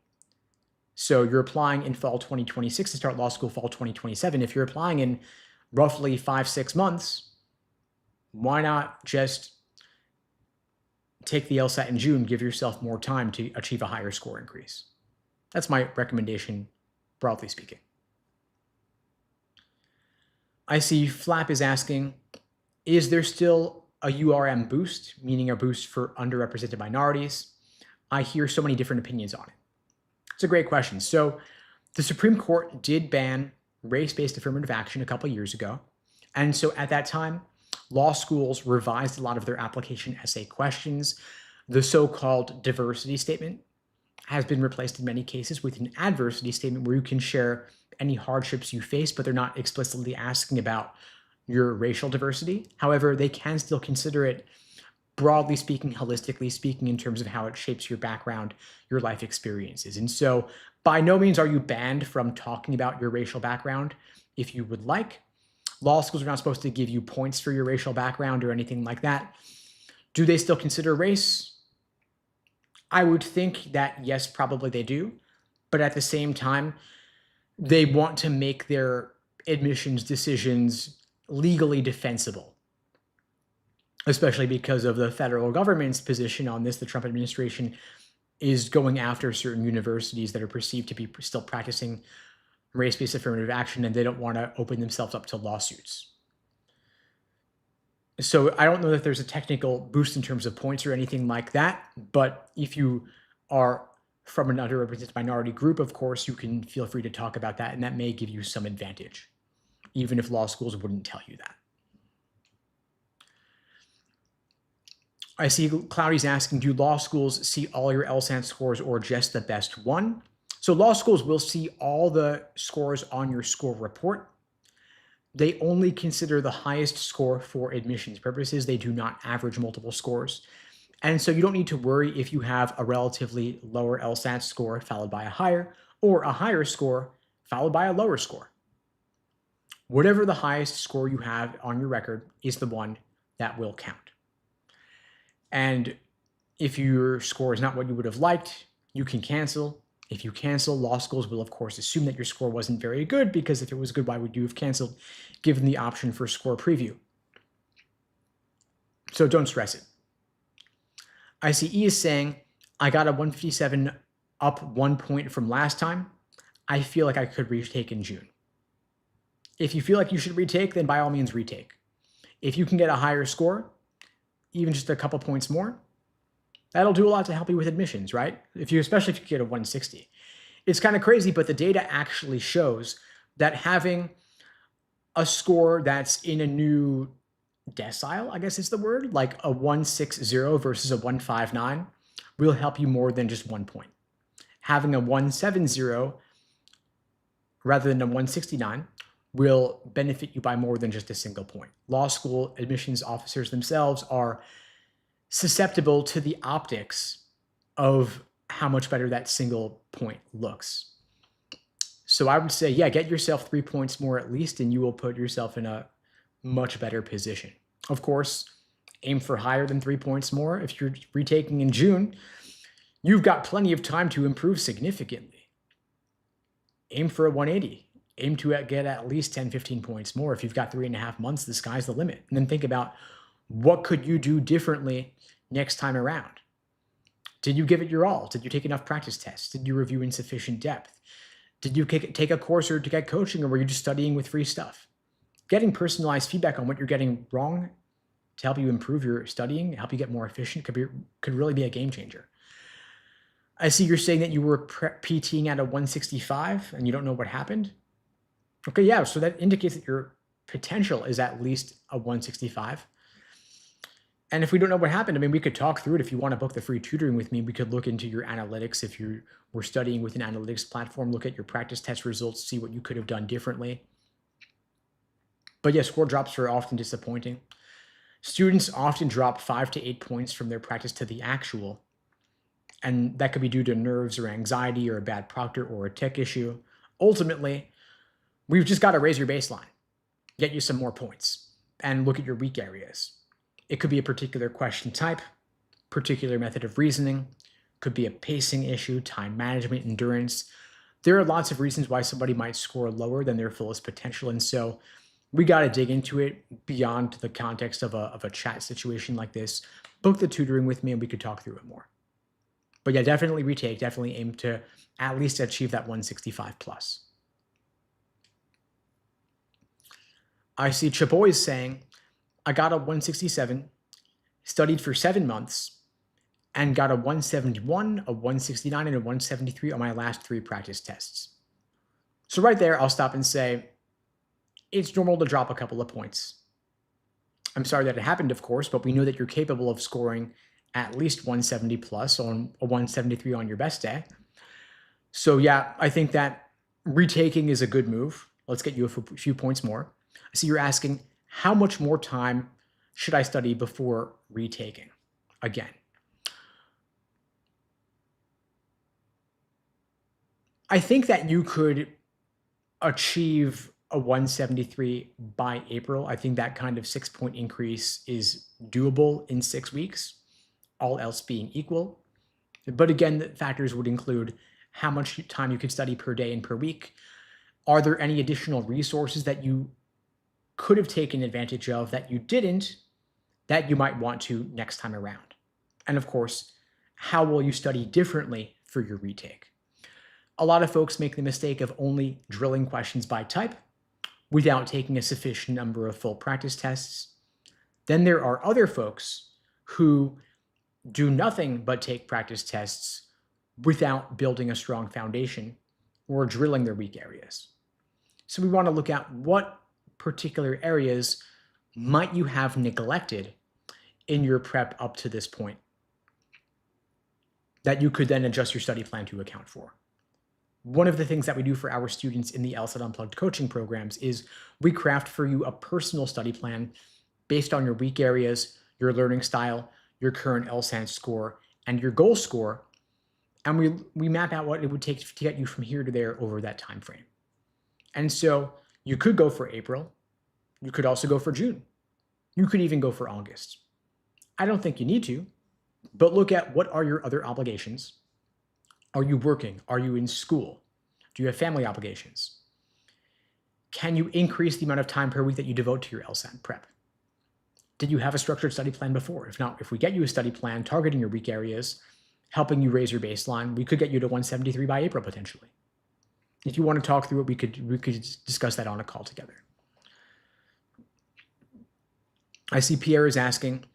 So you're applying in fall 2026 to start law school fall 2027. If you're applying in roughly 5-6 months, why not just take the LSAT in June, give yourself more time to achieve a higher score increase? That's my recommendation, broadly speaking. I see Flap is asking, is there still a URM boost, meaning a boost for underrepresented minorities? I hear so many different opinions on it. It's a great question. So the Supreme Court did ban race-based affirmative action a couple years ago. And so at that time, law schools revised a lot of their application essay questions. The so-called diversity statement has been replaced in many cases with an adversity statement, where you can share any hardships you face, but they're not explicitly asking about your racial diversity. However, they can still consider it, broadly speaking, holistically speaking, in terms of how it shapes your background, your life experiences. And so by no means are you banned from talking about your racial background if you would like. Law schools are not supposed to give you points for your racial background or anything like that. Do they still consider race? I would think that yes, probably they do. But at the same time, they want to make their admissions decisions legally defensible, especially because of the federal government's position on this. The Trump administration is going after certain universities that are perceived to be still practicing race-based affirmative action, and they don't want to open themselves up to lawsuits. So I don't know that there's a technical boost in terms of points or anything like that, but if you are from an underrepresented minority group, of course, you can feel free to talk about that, and that may give you some advantage, even if law schools wouldn't tell you that. I see Cloudy's asking, do law schools see all your LSAT scores or just the best one? So law schools will see all the scores on your score report. They only consider the highest score for admissions purposes. They do not average multiple scores. And so you don't need to worry if you have a relatively lower LSAT score followed by a higher, or a higher score followed by a lower score. Whatever the highest score you have on your record is the one that will count. And if your score is not what you would have liked, you can cancel. If you cancel, law schools will, of course, assume that your score wasn't very good, because if it was good, why would you have canceled? Given the option for score preview. So don't stress it. ICE is saying, I got a 157 up 1 point from last time. I feel like I could retake in June. If you feel like you should retake, then by all means retake. If you can get a higher score, even just a couple points more, that'll do a lot to help you with admissions, right? Especially if you get a 160. It's kind of crazy, but the data actually shows that having a score that's in a new decile, I guess is the word, like a 160 versus a 159, will help you more than just 1 point. Having a 170 rather than a 169 will benefit you by more than just a single point. Law school admissions officers themselves are susceptible to the optics of how much better that single point looks. So I would say, yeah, get yourself 3 points more at least, and you will put yourself in a much better position. Of course, aim for higher than 3 points more. If you're retaking in June, you've got plenty of time to improve significantly. Aim for a 180. Aim to get at least 10, 15 points more. If you've got 3.5 months, the sky's the limit. And then think about, what could you do differently next time around? Did you give it your all? Did you take enough practice tests? Did you review in sufficient depth? Did you take a course or to get coaching, or were you just studying with free stuff? Getting personalized feedback on what you're getting wrong to help you improve your studying, help you get more efficient, could really be a game changer. I see you're saying that you were PTing at a 165 and you don't know what happened. Okay, yeah, so that indicates that your potential is at least a 165. And if we don't know what happened, I mean, we could talk through it. If you want to book the free tutoring with me, we could look into your analytics. If you were studying with an analytics platform, look at your practice test results, see what you could have done differently. But yeah, score drops are often disappointing. Students often drop 5 to 8 points from their practice to the actual. And that could be due to nerves or anxiety or a bad proctor or a tech issue. Ultimately, we've just got to raise your baseline, get you some more points, and look at your weak areas. It could be a particular question type, particular method of reasoning, could be a pacing issue, time management, endurance. There are lots of reasons why somebody might score lower than their fullest potential. And so we got to dig into it beyond the context of a chat situation like this. Book the tutoring with me and we could talk through it more. But yeah, definitely retake, definitely aim to at least achieve that 165 plus. I see Chaboy saying, I got a 167, studied for 7 months, and got a 171, a 169, and a 173 on my last 3 practice tests. So right there, I'll stop and say, it's normal to drop a couple of points. I'm sorry that it happened, of course, but we know that you're capable of scoring at least 170 plus on a 173 on your best day. So yeah, I think that retaking is a good move. Let's get you a few points more. I see you're asking, how much more time should I study before retaking again? I think that you could achieve a 173 by April. I think that kind of 6-point increase is doable in 6 weeks, all else being equal. But again, the factors would include how much time you could study per day and per week. Are there any additional resources that you could have taken advantage of that you didn't, that you might want to next time around? And of course, how will you study differently for your retake? A lot of folks make the mistake of only drilling questions by type without taking a sufficient number of full practice tests. Then there are other folks who do nothing but take practice tests without building a strong foundation or drilling their weak areas. So we want to look at what particular areas might you have neglected in your prep up to this point that you could then adjust your study plan to account for. One of the things that we do for our students in the LSAT Unplugged coaching programs is we craft for you a personal study plan based on your weak areas, your learning style, your current LSAT score, and your goal score, and we map out what it would take to get you from here to there over that time frame. And so you could go for April, you could also go for June, you could even go for August. I don't think you need to, but look at what are your other obligations. Are you working? Are you in school? Do you have family obligations? Can you increase the amount of time per week that you devote to your LSAT prep? Did you have a structured study plan before? If not, if we get you a study plan targeting your weak areas, helping you raise your baseline, we could get you to 173 by April potentially. If you want to talk through it, we could discuss that on a call together. I see Pierre is asking,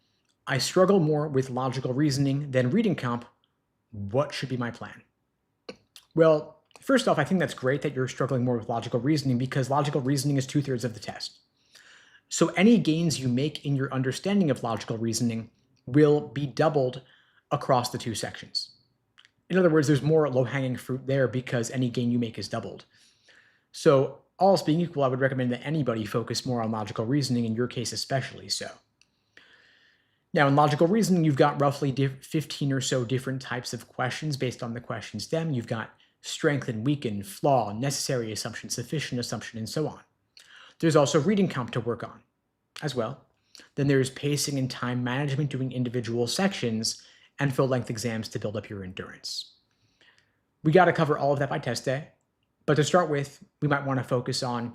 I struggle more with logical reasoning than reading comp. What should be my plan? Well, first off, I think that's great that you're struggling more with logical reasoning because logical reasoning is 2/3 of the test. So any gains you make in your understanding of logical reasoning will be doubled across the 2 sections. In other words, there's more low-hanging fruit there because any gain you make is doubled. So all else being equal, I would recommend that anybody focus more on logical reasoning, in your case especially so. Now, in logical reasoning, you've got roughly 15 or so different types of questions based on the question stem. You've got strengthen, weaken, flaw, necessary assumption, sufficient assumption, and so on. There's also reading comp to work on as well. Then there's pacing and time management, doing individual sections, and full-length exams to build up your endurance. We got to cover all of that by test day, but to start with, we might want to focus on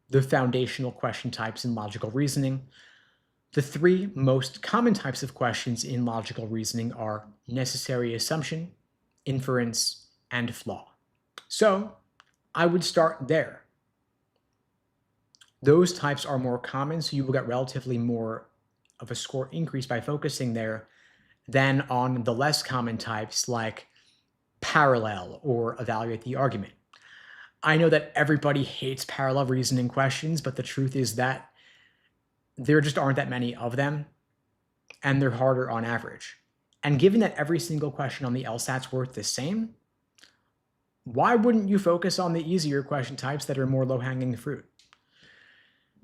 the foundational question types in logical reasoning. The 3 most common types of questions in logical reasoning are necessary assumption, inference, and flaw. So I would start there. Those types are more common, so you will get relatively more of a score increase by focusing there than on the less common types like parallel or evaluate the argument. I know that everybody hates parallel reasoning questions, but the truth is that there just aren't that many of them, and they're harder on average. And given that every single question on the LSAT's worth the same, why wouldn't you focus on the easier question types that are more low-hanging fruit?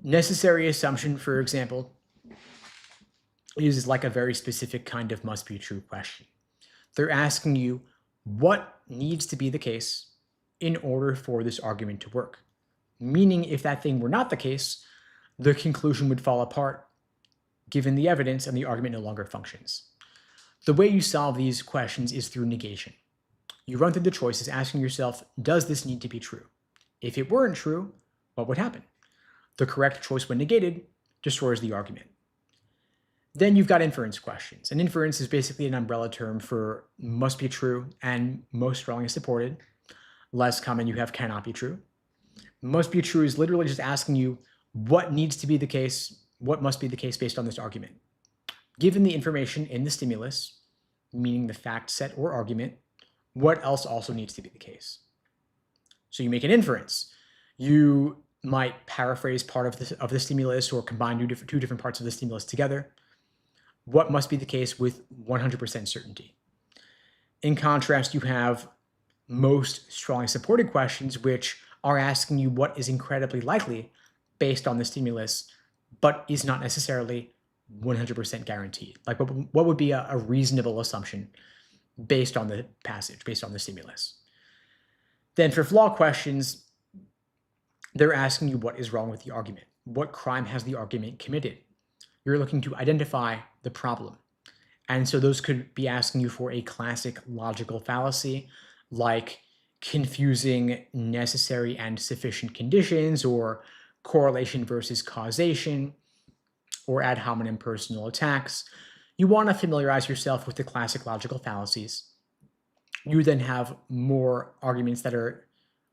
Necessary assumption, for example, is like a very specific kind of must-be-true question. They're asking you what needs to be the case in order for this argument to work. Meaning, if that thing were not the case, the conclusion would fall apart given the evidence and the argument no longer functions. The way you solve these questions is through negation. You run through the choices asking yourself, does this need to be true? If it weren't true, what would happen? The correct choice when negated destroys the argument. Then you've got inference questions. And inference is basically an umbrella term for must be true and most strongly supported. Less common, you have cannot be true. Must be true is literally just asking you what needs to be the case, what must be the case based on this argument. Given the information in the stimulus, meaning the fact set or argument, what else also needs to be the case? So you make an inference. You might paraphrase part of the stimulus or combine two different parts of the stimulus together. What must be the case with 100% certainty? In contrast, you have most strongly supported questions, which are asking you what is incredibly likely based on the stimulus, but is not necessarily 100% guaranteed. Like what would be a reasonable assumption based on the passage, based on the stimulus? Then for flaw questions, they're asking you what is wrong with the argument. What crime has the argument committed? You're looking to identify the problem. And so those could be asking you for a classic logical fallacy, like confusing necessary and sufficient conditions, or correlation versus causation, or ad hominem personal attacks. You want to familiarize yourself with the classic logical fallacies. You then have more arguments that are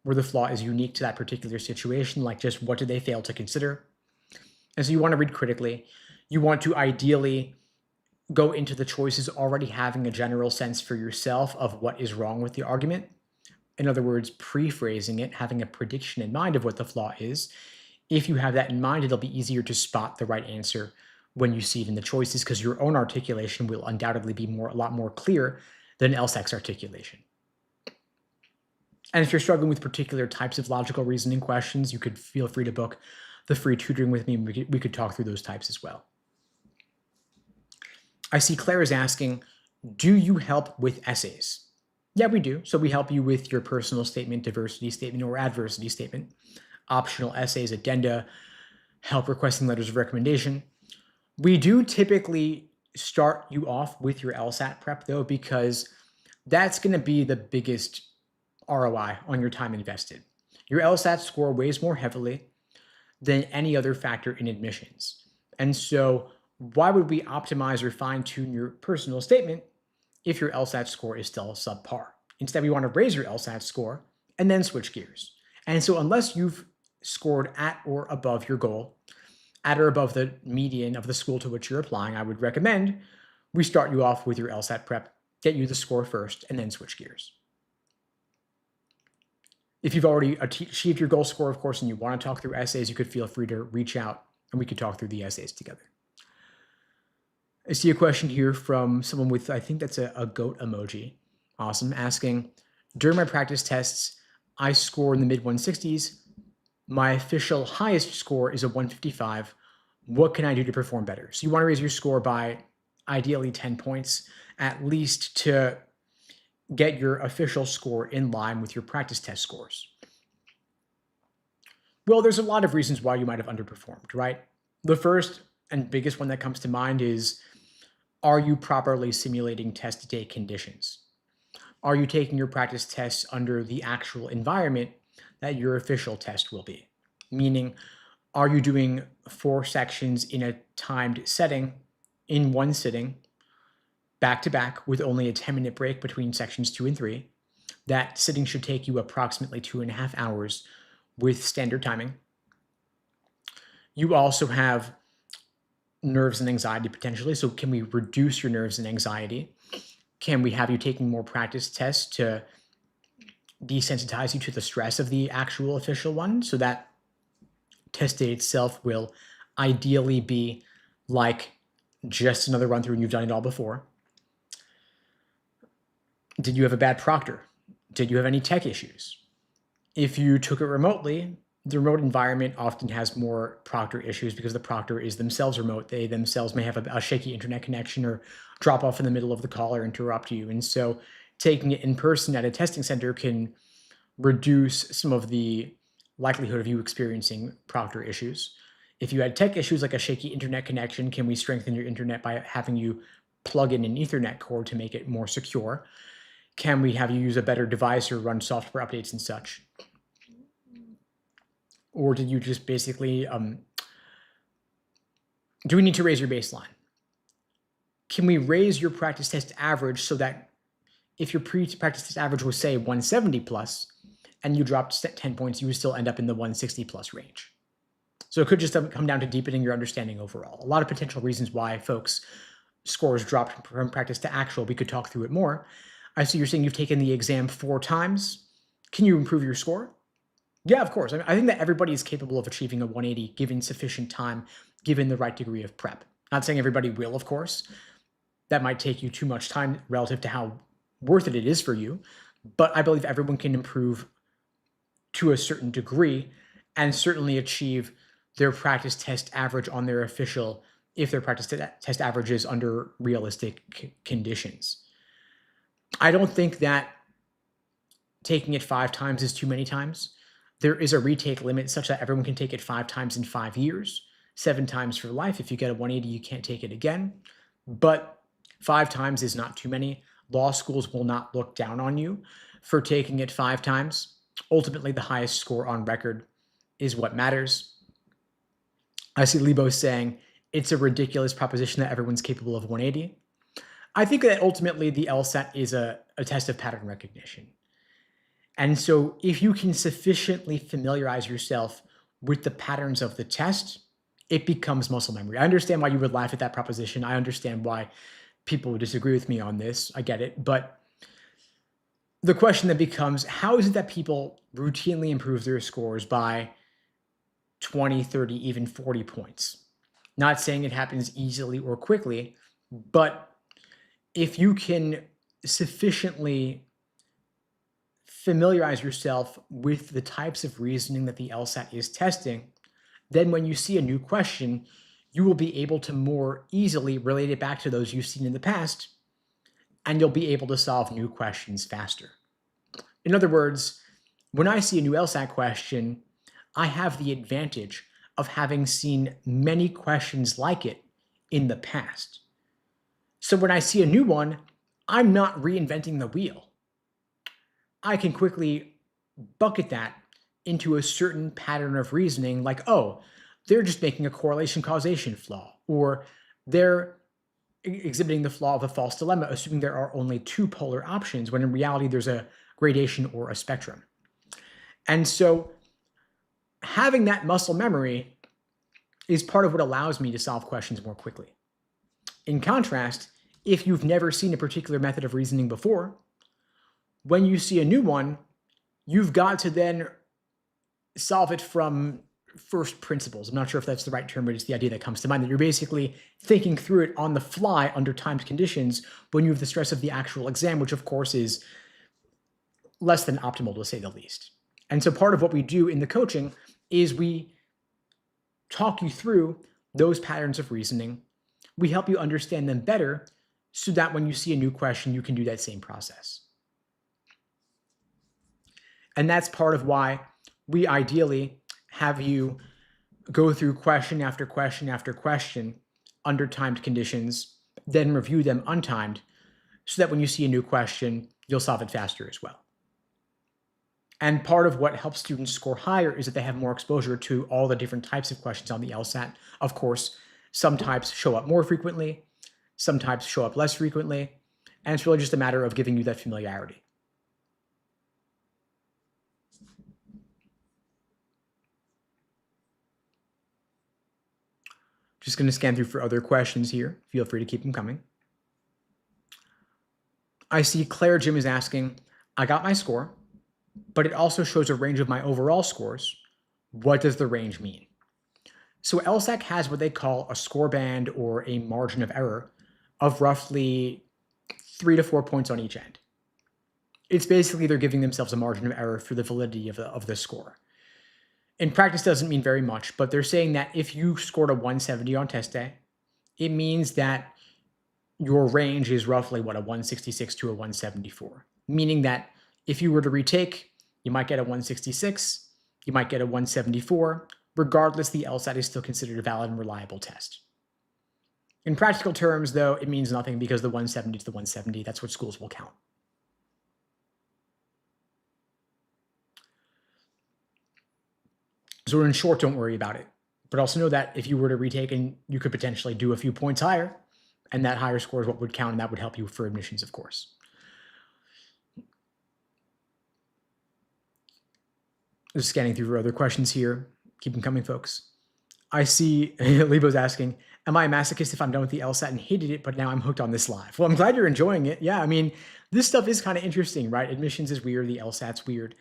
where the flaw is unique to that particular situation, like just what did they fail to consider? And so you want to read critically. You want to ideally go into the choices already having a general sense for yourself of what is wrong with the argument. In other words, pre-phrasing it, having a prediction in mind of what the flaw is. If you have that in mind, it'll be easier to spot the right answer when you see it in the choices, because your own articulation will undoubtedly be a lot more clear than LSAC's articulation. And if you're struggling with particular types of logical reasoning questions, you could feel free to book the free tutoring with me, and we could talk through those types as well. I see Claire is asking, do you help with essays? Yeah, we do. So we help you with your personal statement, diversity statement, or adversity statement, optional essays, addenda, help requesting letters of recommendation. We do typically start you off with your LSAT prep, though, because that's going to be the biggest ROI on your time invested. Your LSAT score weighs more heavily than any other factor in admissions. And so why would we optimize or fine tune your personal statement if your LSAT score is still subpar? Instead, we want to raise your LSAT score and then switch gears. And so unless you've scored at or above your goal, at or above the median of the school to which you're applying, I would recommend we start you off with your LSAT prep, get you the score first, and then switch gears. If you've already achieved your goal score, of course, and you want to talk through essays, you could feel free to reach out and we could talk through the essays together. I see a question here from someone with, I think that's a goat emoji. Awesome. Asking, during my practice tests, I score in the mid 160s. My official highest score is a 155. What can I do to perform better? So you want to raise your score by ideally 10 points, at least to get your official score in line with your practice test scores. Well, there's a lot of reasons why you might have underperformed, right? The first and biggest one that comes to mind is, are you properly simulating test day conditions? Are you taking your practice tests under the actual environment that your official test will be? Meaning, are you doing 4 sections in a timed setting in one sitting, back to back, with only a 10-minute break between sections 2 and 3? That sitting should take you approximately 2.5 hours with standard timing. You also have nerves and anxiety potentially. So can we reduce your nerves and anxiety? Can we have you taking more practice tests to desensitize you to the stress of the actual official one, so that test day itself will ideally be like just another run through and you've done it all before? Did you have a bad proctor? Did you have any tech issues? If you took it remotely, the remote environment often has more proctor issues because the proctor is themselves remote. They themselves may have a shaky internet connection or drop off in the middle of the call or interrupt you. And so taking it in person at a testing center can reduce some of the likelihood of you experiencing proctor issues. If you had tech issues like a shaky internet connection, can we strengthen your internet by having you plug in an Ethernet cord to make it more secure? Can we have you use a better device or run software updates and such? Or did you just basically, do we need to raise your baseline? Can we raise your practice test average so that if your pre-practice test average was, say, 170 plus, and you dropped 10 points, you would still end up in the 160 plus range? So it could just come down to deepening your understanding overall. A lot of potential reasons why folks' scores dropped from practice to actual. We could talk through it more. I see you're saying you've taken the exam 4 times. Can you improve your score? Yeah, of course. I think that everybody is capable of achieving a 180 given sufficient time, given the right degree of prep. Not saying everybody will, of course. That might take you too much time relative to how worth it is for you. But I believe everyone can improve to a certain degree and certainly achieve their practice test average on their official, if their practice test average is under realistic conditions. I don't think that taking it 5 times is too many times. There is a retake limit such that everyone can take it 5 times in 5 years, 7 times for life. If you get a 180, you can't take it again. But 5 times is not too many. Law schools will not look down on you for taking it 5 times. Ultimately, the highest score on record is what matters. I see Lebo saying it's a ridiculous proposition that everyone's capable of 180. I think that ultimately the LSAT is a test of pattern recognition. And so if you can sufficiently familiarize yourself with the patterns of the test, it becomes muscle memory. I understand why you would laugh at that proposition. I understand why people would disagree with me on this. I get it. But the question then becomes, how is it that people routinely improve their scores by 20, 30, even 40 points? Not saying it happens easily or quickly, but if you can sufficiently familiarize yourself with the types of reasoning that the LSAT is testing, then when you see a new question, you will be able to more easily relate it back to those you've seen in the past, and you'll be able to solve new questions faster. In other words, when I see a new LSAT question, I have the advantage of having seen many questions like it in the past. So when I see a new one, I'm not reinventing the wheel. I can quickly bucket that into a certain pattern of reasoning, like, oh, they're just making a correlation causation flaw, or they're exhibiting the flaw of a false dilemma, assuming there are only two polar options, when in reality there's a gradation or a spectrum. And so having that muscle memory is part of what allows me to solve questions more quickly. In contrast, if you've never seen a particular method of reasoning before, when you see a new one, you've got to then solve it from first principles. I'm not sure if that's the right term, but it's the idea that comes to mind, that you're basically thinking through it on the fly under timed conditions when you have the stress of the actual exam, which of course is less than optimal, to say the least. And so part of what we do in the coaching is we talk you through those patterns of reasoning. We help you understand them better so that when you see a new question, you can do that same process. And that's part of why we ideally have you go through question after question after question under timed conditions, then review them untimed, so that when you see a new question, you'll solve it faster as well. And part of what helps students score higher is that they have more exposure to all the different types of questions on the LSAT. Of course, some types show up more frequently, some types show up less frequently, and it's really just a matter of giving you that familiarity. Just going to scan through for other questions here. Feel free to keep them coming. I see Claire Jim is asking, I got my score, but it also shows a range of my overall scores. What does the range mean? So LSAC has what they call a score band, or a margin of error, of roughly 3 to 4 points on each end. It's basically they're giving themselves a margin of error for the validity of the score. In practice, doesn't mean very much, but they're saying that if you scored a 170 on test day, it means that your range is roughly, what, a 166 to a 174, meaning that if you were to retake, you might get a 166, you might get a 174. Regardless, the LSAT is still considered a valid and reliable test. In practical terms, though, it means nothing, because the 170 to the 170, that's what schools will count. So in short, don't worry about it. But also know that if you were to retake, and you could potentially do a few points higher, and that higher score is what would count, and that would help you for admissions, of course. Just scanning through other questions here. Keep them coming, folks. I see Lebo's asking, am I a masochist if I'm done with the LSAT and hated it, but now I'm hooked on this live? Well, I'm glad you're enjoying it. Yeah, I mean, this stuff is kind of interesting, right? Admissions is weird. The LSAT's weird.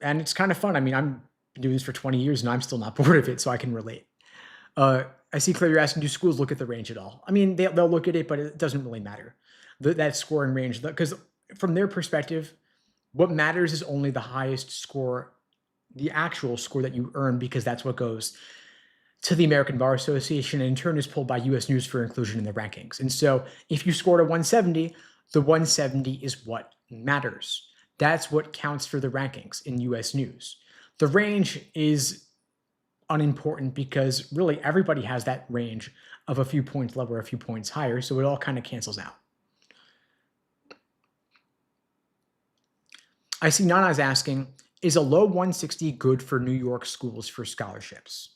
And it's kind of fun. I mean, I'm doing this for 20 years and I'm still not bored of it, so I can relate. I see Claire, you're asking, do schools look at the range at all? I mean, they'll look at it, but it doesn't really matter. That scoring range, because from their perspective, what matters is only the highest score, the actual score that you earn, because that's what goes to the American Bar Association and in turn is pulled by US News for inclusion in the rankings. And so if you scored a 170, the 170 is what matters. That's what counts for the rankings in US News. The range is unimportant because really everybody has that range of a few points lower, a few points higher, so it all kind of cancels out. I see Nana's asking, is a low 160 good for New York schools for scholarships?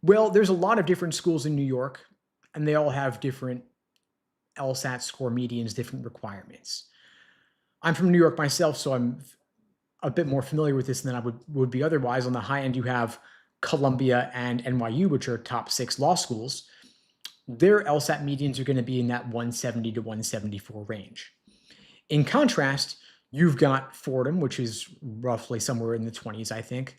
Well, there's a lot of different schools in New York, and they all have different LSAT score medians, different requirements. I'm from New York myself, so I'm a bit more familiar with this than I would be otherwise. On the high end, you have Columbia and NYU, which are top 6 law schools. Their LSAT medians are going to be in that 170 to 174 range. In contrast, you've got Fordham, which is roughly somewhere in the 20s, I think.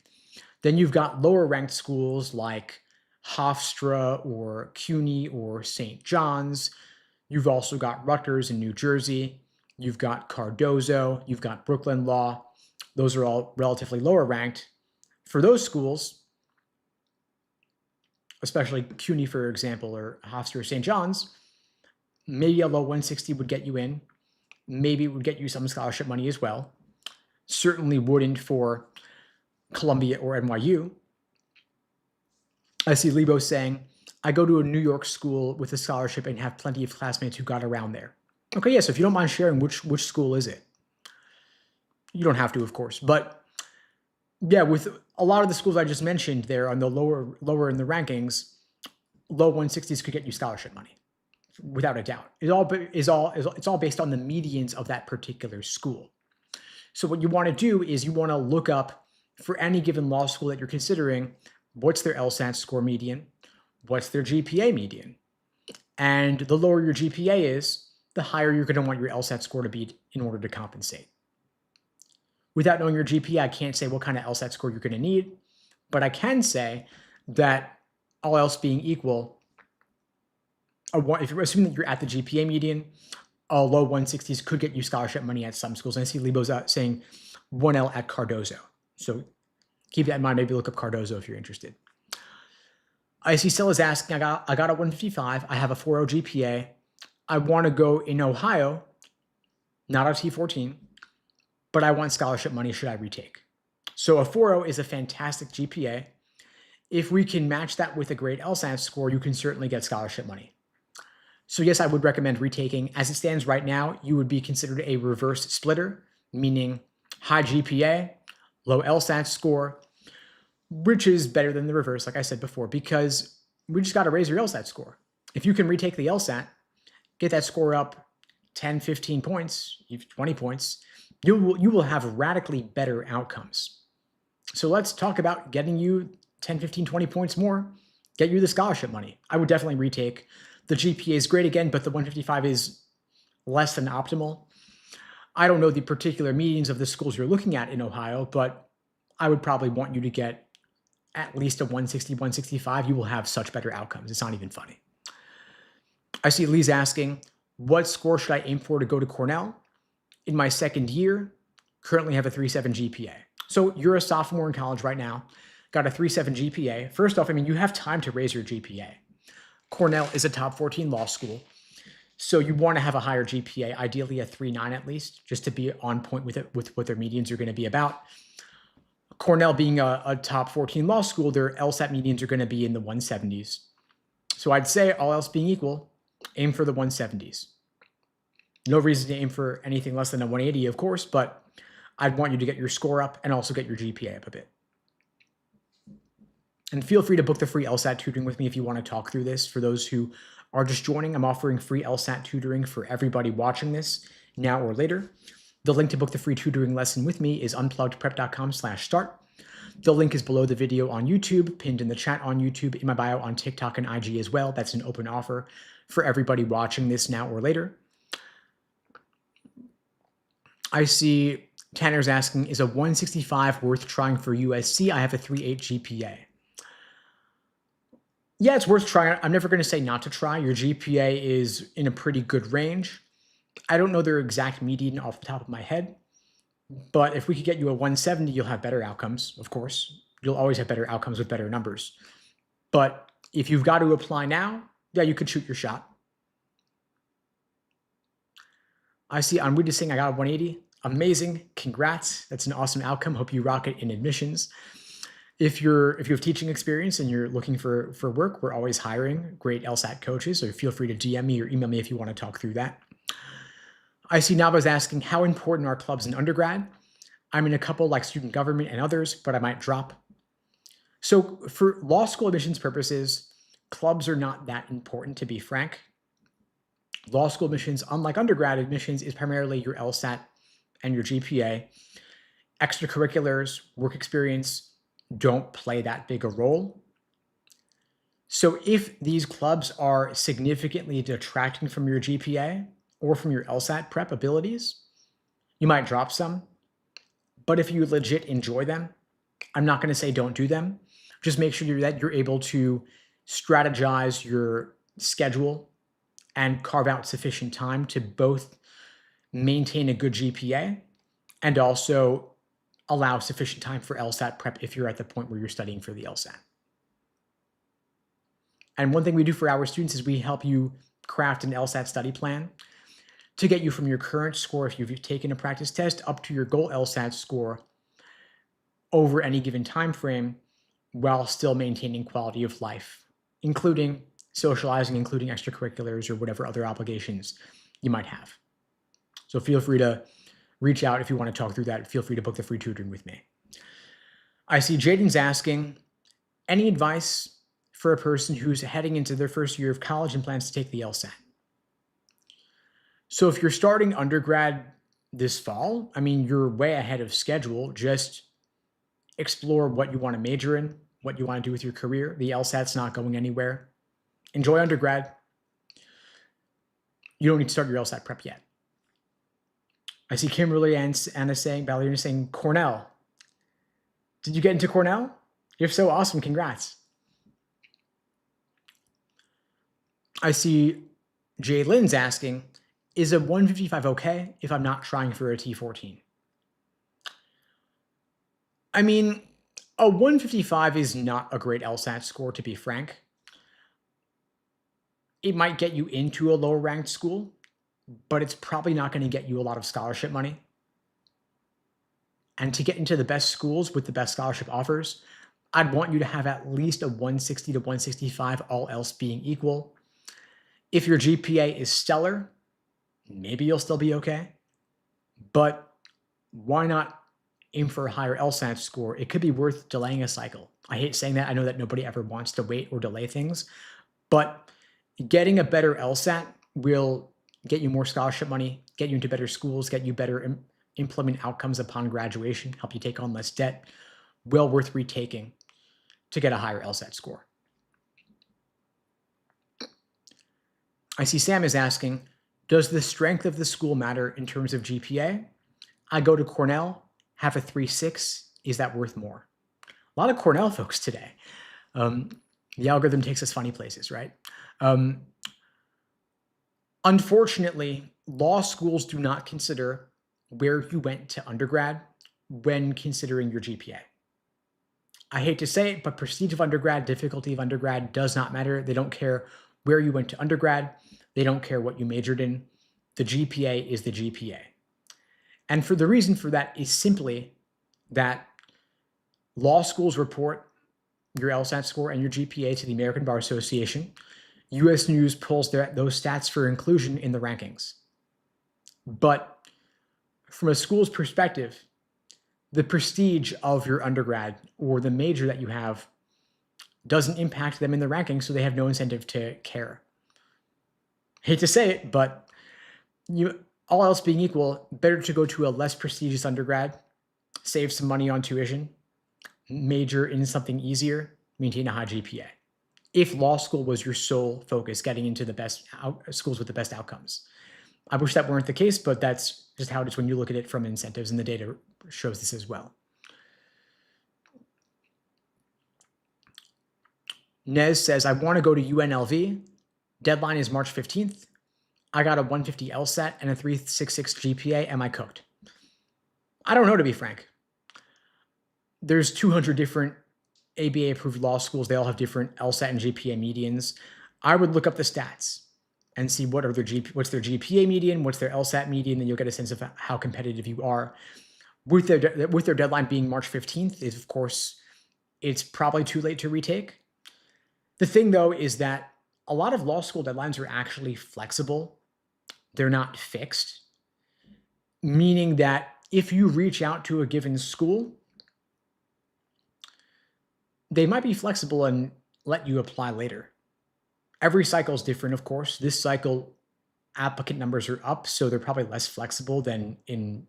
Then you've got lower ranked schools like Hofstra or CUNY or St. John's. You've also got Rutgers in New Jersey. You've got Cardozo. You've got Brooklyn Law. those are all relatively lower ranked. For those schools, especially CUNY, for example, or Hofstra or St. John's, maybe a low 160 would get you in. Maybe it would get you some scholarship money as well. Certainly wouldn't for Columbia or NYU. I see Lebo saying, I go to a New York school with a scholarship and have plenty of classmates who got around there. Okay, yes, if you don't mind sharing, which school is it? You don't have to, of course. But yeah, with a lot of the schools I just mentioned there on the lower in the rankings, low 160s could get you scholarship money, without a doubt. It's all based on the medians of that particular school. So what you want to do is you want to look up for any given law school that you're considering, what's their LSAT score median, what's their GPA median. And the lower your GPA is, the higher you're going to want your LSAT score to be in order to compensate. Without knowing your GPA, I can't say what kind of LSAT score you're going to need, but I can say that all else being equal, if you're assuming that you're at the GPA median, low 160s could get you scholarship money at some schools. And I see Lebo's saying 1L at Cardozo. So keep that in mind. Maybe look up Cardozo if you're interested. I see Stella's asking, I got a 155. I have a 4.0 GPA. I want to go in Ohio, not a T14, but I want scholarship money. Should I retake? So a 4.0 is a fantastic GPA. If we can match that with a great LSAT score, you can certainly get scholarship money. So yes, I would recommend retaking. As it stands right now, you would be considered a reverse splitter, meaning high GPA, low LSAT score, which is better than the reverse, like I said before, because we just got to raise your LSAT score. If you can retake the LSAT, get that score up 10, 15 points, even 20 points, you will have radically better outcomes. So let's talk about getting you 10, 15, 20 points more, get you the scholarship money. I would definitely retake. The GPA is great again, but the 155 is less than optimal. I don't know the particular medians of the schools you're looking at in Ohio, but I would probably want you to get at least a 160, 165. You will have such better outcomes. It's not even funny. I see Lee's asking, what score should I aim for to go to Cornell? In my second year, currently have a 3.7 GPA. So you're a sophomore in college right now, got a 3.7 GPA. First off, I mean, you have time to raise your GPA. Cornell is a top 14 law school. So you want to have a higher GPA, ideally a 3.9 at least, just to be on point with it, with what their medians are going to be about. Cornell being a top 14 law school, their LSAT medians are going to be in the 170s. So I'd say all else being equal, aim for the 170s. No reason to aim for anything less than a 180, of course, but I'd want you to get your score up and also get your GPA up a bit. And feel free to book the free LSAT tutoring with me if you want to talk through this. For those who are just joining, I'm offering free LSAT tutoring for everybody watching this now or later. The link to book the free tutoring lesson with me is unpluggedprep.com/start. The link is below the video on YouTube, pinned in the chat on YouTube, in my bio on TikTok and IG as well. That's an open offer for everybody watching this now or later. I see Tanner's asking, is a 165 worth trying for USC? I have a 3.8 GPA. Yeah, it's worth trying. I'm never going to say not to try. Your GPA is in a pretty good range. I don't know their exact median off the top of my head, but if we could get you a 170, you'll have better outcomes, of course. You'll always have better outcomes with better numbers. But if you've got to apply now, yeah, you could shoot your shot. I see Anwita saying I got a 180. Amazing. Congrats. That's an awesome outcome. Hope you rock it in admissions. If you have teaching experience and you're looking for work, we're always hiring great LSAT coaches. So feel free to DM me or email me if you want to talk through that. I see Naba's asking, how important are clubs in undergrad? I'm in a couple like student government and others, but I might drop. So for law school admissions purposes, clubs are not that important, to be frank. Law school admissions, unlike undergrad admissions, is primarily your LSAT and your GPA. Extracurriculars, work experience don't play that big a role. So if these clubs are significantly detracting from your GPA or from your LSAT prep abilities, you might drop some. But if you legit enjoy them, I'm not going to say don't do them. Just make sure that you're able to strategize your schedule and carve out sufficient time to both maintain a good GPA and also allow sufficient time for LSAT prep if you're at the point where you're studying for the LSAT. And one thing we do for our students is we help you craft an LSAT study plan to get you from your current score, if you've taken a practice test, up to your goal LSAT score over any given time frame while still maintaining quality of life, including socializing, including extracurriculars or whatever other obligations you might have. So feel free to reach out if you want to talk through that. Feel free to book the free tutoring with me. I see Jaden's asking, any advice for a person who's heading into their first year of college and plans to take the LSAT? So if you're starting undergrad this fall, I mean, you're way ahead of schedule. Just explore what you want to major in, what you want to do with your career. The LSAT's not going anywhere. Enjoy undergrad. You don't need to start your LSAT prep yet. I see Kimberly and Anna saying, Ballerina saying, Cornell. Did you get into Cornell? If so, awesome, congrats. I see Jay Lynn's asking, is a 155 okay if I'm not trying for a T14? I mean, a 155 is not a great LSAT score, to be frank. It might get you into a lower ranked school, but it's probably not going to get you a lot of scholarship money. And to get into the best schools with the best scholarship offers, I'd want you to have at least a 160 to 165, all else being equal. If your GPA is stellar, maybe you'll still be okay. But why not aim for a higher LSAT score? It could be worth delaying a cycle. I hate saying that. I know that nobody ever wants to wait or delay things, but getting a better LSAT will get you more scholarship money, get you into better schools, get you better employment outcomes upon graduation, help you take on less debt. Well worth retaking to get a higher LSAT score. I see Sam is asking, does the strength of the school matter in terms of GPA? I go to Cornell, have a 3.6. Is that worth more? A lot of Cornell folks today. The algorithm takes us funny places, right? Unfortunately, law schools do not consider where you went to undergrad when considering your GPA. I hate to say it, but prestige of undergrad, difficulty of undergrad does not matter. They don't care where you went to undergrad. They don't care what you majored in. The GPA is the GPA. And for the reason for that is simply that law schools report your LSAT score and your GPA to the American Bar Association. US News pulls those stats for inclusion in the rankings. But from a school's perspective, the prestige of your undergrad or the major that you have doesn't impact them in the rankings, so they have no incentive to care. Hate to say it, but all else being equal, better to go to a less prestigious undergrad, save some money on tuition, major in something easier, maintain a high GPA. If law school was your sole focus, getting into the best schools with the best outcomes. I wish that weren't the case, but that's just how it is when you look at it from incentives, and the data shows this as well. Nez says, I want to go to UNLV. Deadline is March 15th. I got a 150 LSAT and a 3.66 GPA. Am I cooked? I don't know, to be frank. There's 200 different ABA-approved law schools. They all have different LSAT and GPA medians. I would look up the stats and see what's their GPA median, what's their LSAT median, and you'll get a sense of how competitive you are. With their deadline being March 15th, is of course, it's probably too late to retake. The thing, though, is that a lot of law school deadlines are actually flexible. They're not fixed, meaning that if you reach out to a given school, they might be flexible and let you apply later. Every cycle is different, of course. This cycle, applicant numbers are up, so they're probably less flexible than in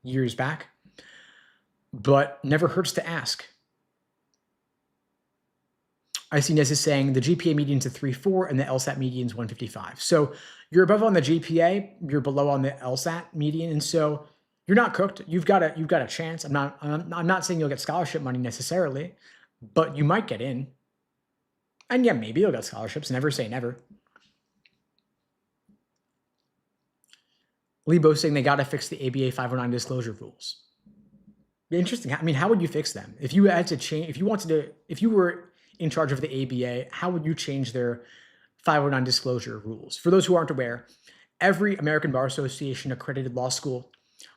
years back, but never hurts to ask. I see Nez is saying the GPA median is a 3.4 and the LSAT median is 155. So you're above on the GPA, you're below on the LSAT median, and so you're not cooked. You've got a chance. I'm not saying you'll get scholarship money necessarily, but you might get in. And yeah, maybe you'll get scholarships. Never say never. Lebo's saying they got to fix the ABA 509 disclosure rules. Interesting. I mean, how would you fix them? If you had to change, if you were in charge of the ABA, how would you change their 509 disclosure rules? For those who aren't aware, every American Bar Association accredited law school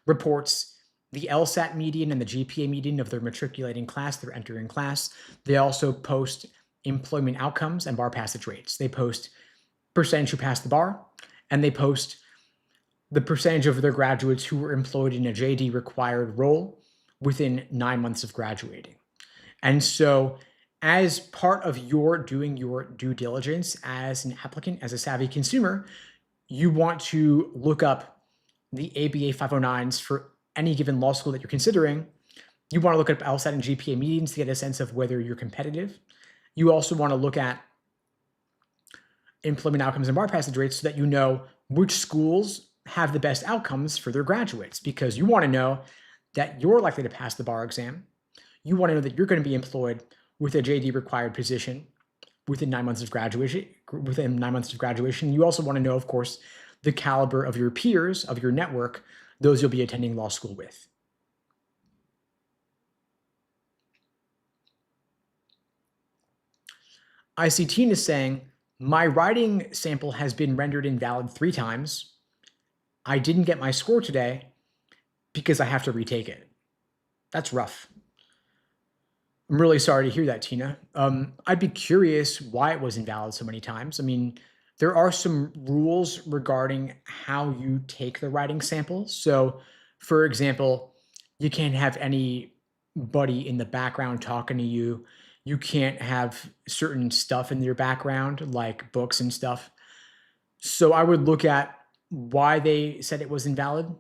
reports the LSAT median and the GPA median of their matriculating class, their entering class. They also post employment outcomes and bar passage rates. They post percentage who passed the bar, and they post the percentage of their graduates who were employed in a JD required role within 9 months of graduating. And so, as part of your doing your due diligence as an applicant, as a savvy consumer, you want to look up the ABA 509s for any given law school that you're considering. You want to look at LSAT and GPA medians to get a sense of whether you're competitive. You also want to look at employment outcomes and bar passage rates so that you know which schools have the best outcomes for their graduates, because you want to know that you're likely to pass the bar exam. You want to know that you're going to be employed with a JD required position within 9 months of graduation. You also want to know, of course, the caliber of your peers, of your network, those you'll be attending law school with. I see Tina saying, my writing sample has been rendered invalid 3 times. I didn't get my score today because I have to retake it. That's rough. I'm really sorry to hear that, Tina. I'd be curious why it was invalid so many times. I mean, there are some rules regarding how you take the writing sample. So, for example, you can't have anybody in the background talking to you. You can't have certain stuff in your background, like books and stuff. So I would look at why they said it was invalid,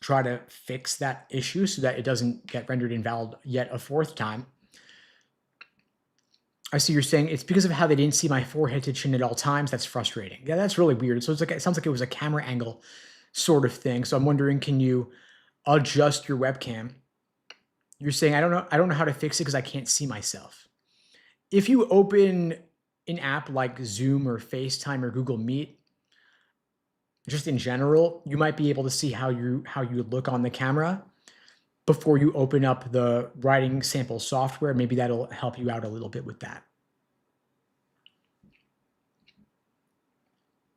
try to fix that issue so that it doesn't get rendered invalid yet a 4th time. I see you're saying it's because of how they didn't see my forehead to chin at all times. That's frustrating. Yeah, that's really weird. So it sounds like it was a camera angle sort of thing. So I'm wondering, can you adjust your webcam? You're saying, I don't know how to fix it because I can't see myself. If you open an app like Zoom or FaceTime or Google Meet, just in general, you might be able to see how you look on the camera before you open up the writing sample software. Maybe that'll help you out a little bit with that.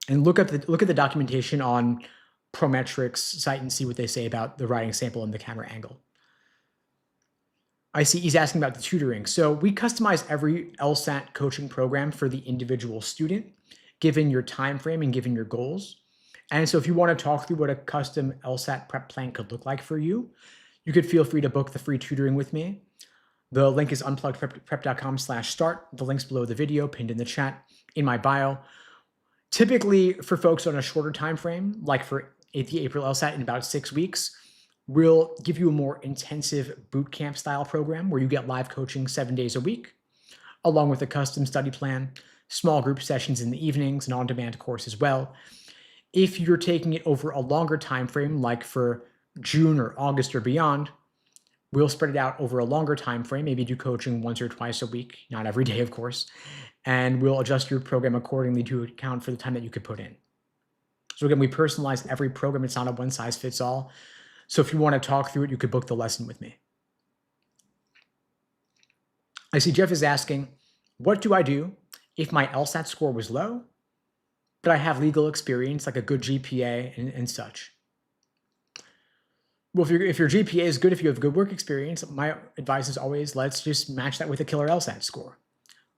And look at the documentation on Prometric's site and see what they say about the writing sample and the camera angle. I see he's asking about the tutoring. So we customize every LSAT coaching program for the individual student, given your time frame and given your goals. And so if you want to talk through what a custom LSAT prep plan could look like for you, you could feel free to book the free tutoring with me. The link is unpluggedprep.com/start. The link's below the video, pinned in the chat, in my bio. Typically, for folks on a shorter time frame, like for the April LSAT in about 6 weeks, we'll give you a more intensive bootcamp style program where you get live coaching 7 days a week, along with a custom study plan, small group sessions in the evenings, and on-demand course as well. If you're taking it over a longer time frame, like for June or August or beyond, we'll spread it out over a longer time frame, maybe do coaching once or twice a week, not every day, of course, and we'll adjust your program accordingly to account for the time that you could put in. So again, we personalize every program. It's not a one-size-fits-all. So if you want to talk through it, you could book the lesson with me. I see Jeff is asking, what do I do if my LSAT score was low, but I have legal experience, like a good GPA and such? Well, if your GPA is good, if you have good work experience, my advice is always, let's just match that with a killer LSAT score.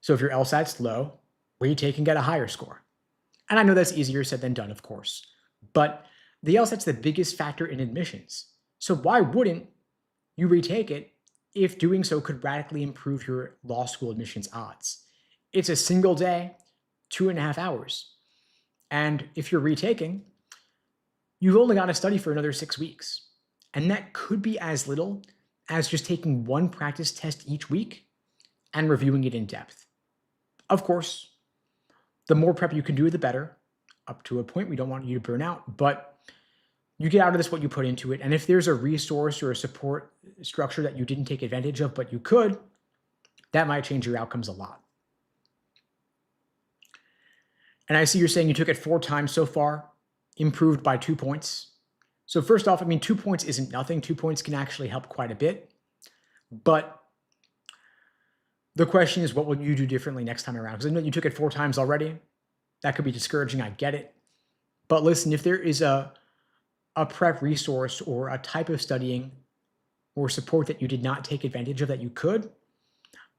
So if your LSAT's low, retake and get a higher score. And I know that's easier said than done, of course, but the LSAT's the biggest factor in admissions. So why wouldn't you retake it if doing so could radically improve your law school admissions odds? It's a single day, 2.5 hours. And if you're retaking, you've only got to study for another 6 weeks. And that could be as little as just taking one practice test each week and reviewing it in depth. Of course, the more prep you can do, the better. Up to a point, we don't want you to burn out, but you get out of this what you put into it. And if there's a resource or a support structure that you didn't take advantage of, but you could, that might change your outcomes a lot. And I see you're saying you took it 4 times so far, improved by 2 points. So first off, I mean, 2 points isn't nothing. 2 points can actually help quite a bit. But the question is, what will you do differently next time around? Because I know you took it 4 times already. That could be discouraging. I get it. But listen, if there is a prep resource or a type of studying or support that you did not take advantage of that you could,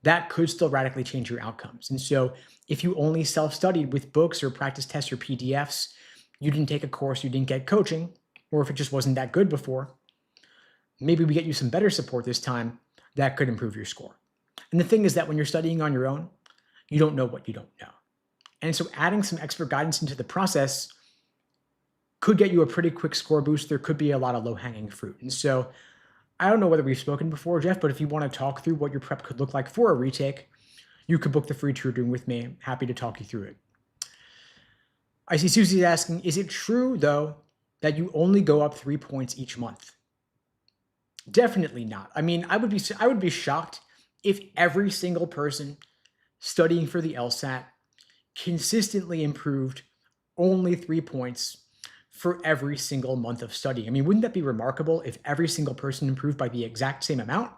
that could still radically change your outcomes. And so if you only self-studied with books or practice tests or PDFs, you didn't take a course, you didn't get coaching, or if it just wasn't that good before, maybe we get you some better support this time that could improve your score. And the thing is that when you're studying on your own, you don't know what you don't know. And so adding some expert guidance into the process could get you a pretty quick score boost. There could be a lot of low-hanging fruit. And so I don't know whether we've spoken before, Jeff, but if you want to talk through what your prep could look like for a retake, you could book the free tutoring with me. Happy to talk you through it. I see Susie's asking, is it true, though, that you only go up 3 points each month? Definitely not. I mean, I would be shocked if every single person studying for the LSAT consistently improved only 3 points for every single month of studying. I mean, wouldn't that be remarkable if every single person improved by the exact same amount?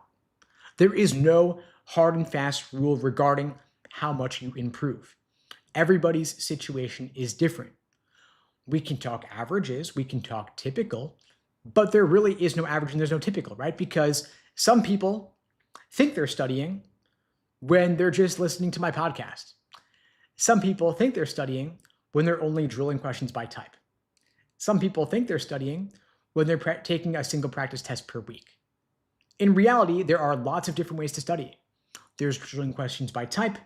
There is no hard and fast rule regarding how much you improve. Everybody's situation is different. We can talk averages, we can talk typical, but there really is no average and there's no typical, right? Because some people think they're studying when they're just listening to my podcast. Some people think they're studying when they're only drilling questions by type. Some people think they're studying when they're taking a single practice test per week. In reality, there are lots of different ways to study. There's drilling questions by type,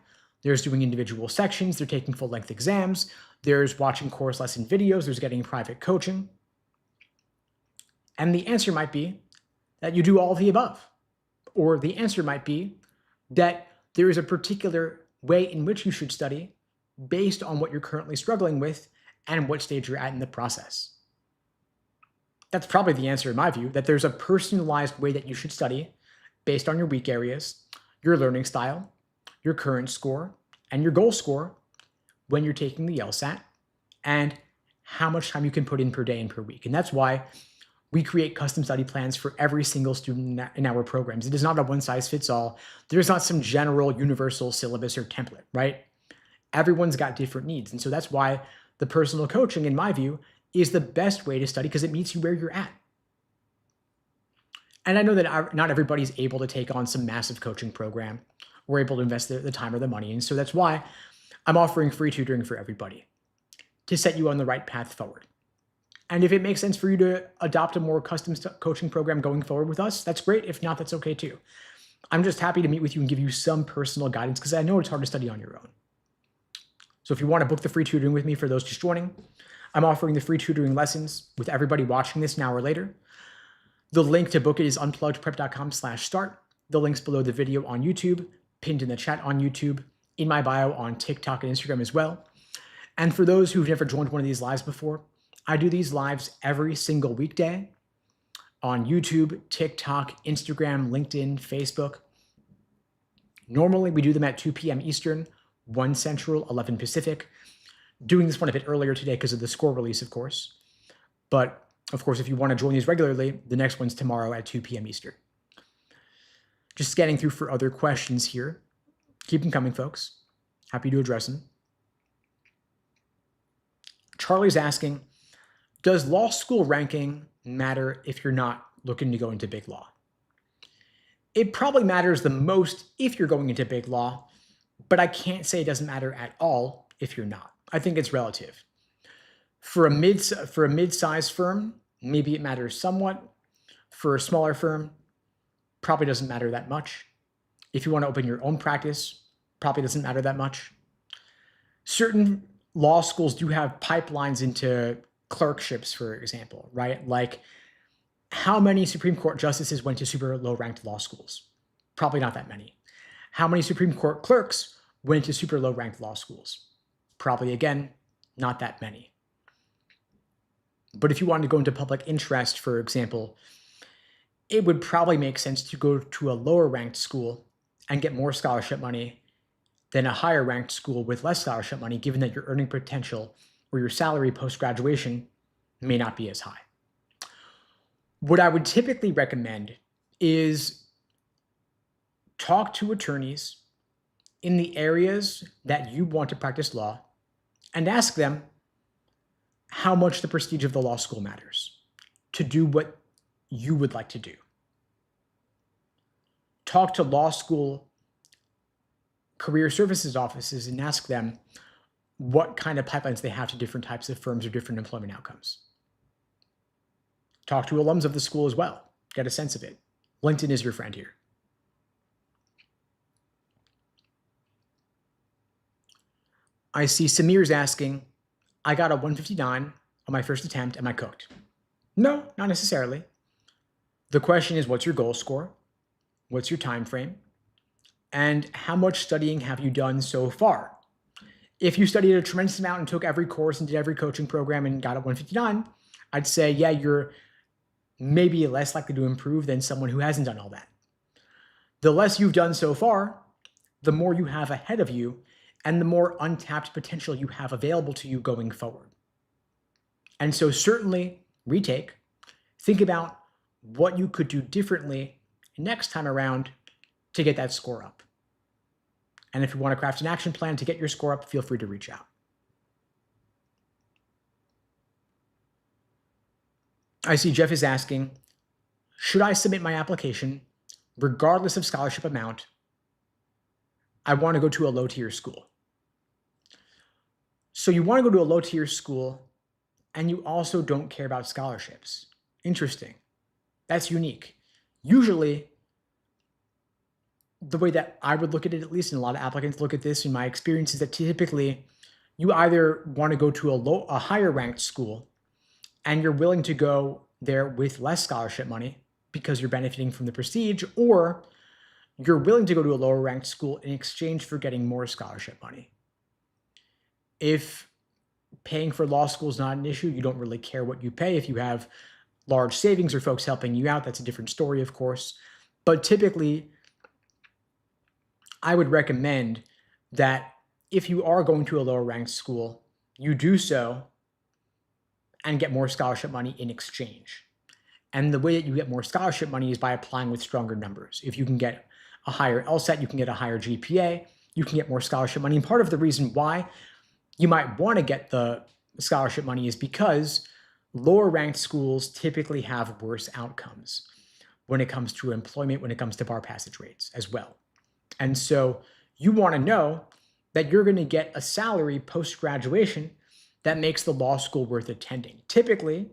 there's doing individual sections, they're taking full-length exams, there's watching course lesson videos, there's getting private coaching. And the answer might be that you do all of the above. Or the answer might be that there is a particular way in which you should study based on what you're currently struggling with and what stage you're at in the process. That's probably the answer in my view, that there's a personalized way that you should study based on your weak areas, your learning style, your current score, and your goal score when you're taking the LSAT, and how much time you can put in per day and per week. And that's why we create custom study plans for every single student in our programs. It is not a one-size-fits-all. There's not some general universal syllabus or template, right? Everyone's got different needs. And so that's why the personal coaching, in my view, is the best way to study because it meets you where you're at. And I know that not everybody's able to take on some massive coaching program or able to invest the time or the money. And so that's why I'm offering free tutoring for everybody to set you on the right path forward. And if it makes sense for you to adopt a more custom coaching program going forward with us, that's great. If not, that's okay too. I'm just happy to meet with you and give you some personal guidance because I know it's hard to study on your own. So if you want to book the free tutoring with me for those just joining, I'm offering the free tutoring lessons with everybody watching this an hour later. The link to book it is unpluggedprep.com/start. The link's below the video on YouTube, pinned in the chat on YouTube, in my bio on TikTok and Instagram as well. And for those who've never joined one of these lives before, I do these lives every single weekday on YouTube, TikTok, Instagram, LinkedIn, Facebook. Normally, we do them at 2 p.m. Eastern, 1 Central, 11 Pacific. Doing this one a bit earlier today because of the score release, of course. But, of course, if you want to join these regularly, the next one's tomorrow at 2 p.m. Eastern. Just scanning through for other questions here. Keep them coming, folks. Happy to address them. Charlie's asking, does law school ranking matter if you're not looking to go into big law? It probably matters the most if you're going into big law, but I can't say it doesn't matter at all if you're not. I think it's relative. For a mid-sized firm, maybe it matters somewhat. For a smaller firm, probably doesn't matter that much. If you want to open your own practice, probably doesn't matter that much. Certain law schools do have pipelines into clerkships, for example, right? Like how many Supreme Court justices went to super low-ranked law schools? Probably not that many. How many Supreme Court clerks went to super low-ranked law schools? Probably, again, not that many. But if you wanted to go into public interest, for example, it would probably make sense to go to a lower-ranked school and get more scholarship money than a higher-ranked school with less scholarship money, given that your earning potential or your salary post-graduation may not be as high. What I would typically recommend is talk to attorneys in the areas that you want to practice law and ask them how much the prestige of the law school matters to do what you would like to do. Talk to law school career services offices and ask them what kind of pipelines they have to different types of firms or different employment outcomes. Talk to alums of the school as well. Get a sense of it. LinkedIn is your friend here. I see Samir's asking, I got a 159 on my first attempt. Am I cooked? No, not necessarily. The question is, what's your goal score? What's your time frame? And how much studying have you done so far? If you studied a tremendous amount and took every course and did every coaching program and got a 159, I'd say, yeah, you're maybe less likely to improve than someone who hasn't done all that. The less you've done so far, the more you have ahead of you and the more untapped potential you have available to you going forward. And so certainly retake, think about what you could do differently next time around to get that score up. And if you want to craft an action plan to get your score up, feel free to reach out. I see Jeff is asking, should I submit my application regardless of scholarship amount? I want to go to a low-tier school. So you want to go to a low-tier school and you also don't care about scholarships. Interesting. That's unique. Usually, the way that I would look at it, at least, and a lot of applicants look at this in my experience, is that typically you either want to go to a higher ranked school and you're willing to go there with less scholarship money because you're benefiting from the prestige, or you're willing to go to a lower ranked school in exchange for getting more scholarship money. If paying for law school is not an issue, you don't really care what you pay. If you have large savings or folks helping you out, that's a different story, of course. But typically, I would recommend that if you are going to a lower ranked school, you do so and get more scholarship money in exchange. And the way that you get more scholarship money is by applying with stronger numbers. If you can get a higher LSAT, you can get a higher GPA, you can get more scholarship money. And part of the reason why you might want to get the scholarship money is because lower ranked schools typically have worse outcomes when it comes to employment, when it comes to bar passage rates as well. And so you want to know that you're going to get a salary post-graduation that makes the law school worth attending. Typically,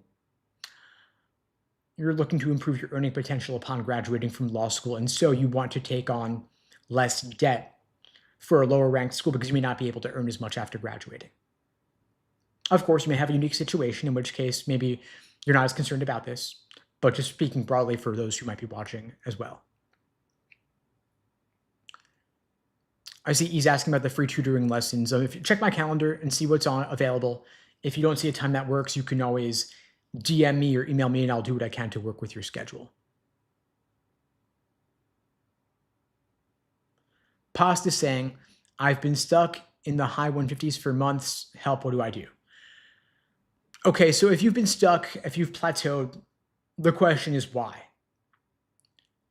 you're looking to improve your earning potential upon graduating from law school, and so you want to take on less debt for a lower ranked school because you may not be able to earn as much after graduating. Of course, you may have a unique situation, in which case maybe you're not as concerned about this, but just speaking broadly for those who might be watching as well. I see he's asking about the free tutoring lessons. If you check my calendar and see what's available. If you don't see a time that works, you can always DM me or email me and I'll do what I can to work with your schedule. Pasta saying, I've been stuck in the high 150s for months. Help, what do I do? Okay, so if you've been stuck, if you've plateaued, the question is why?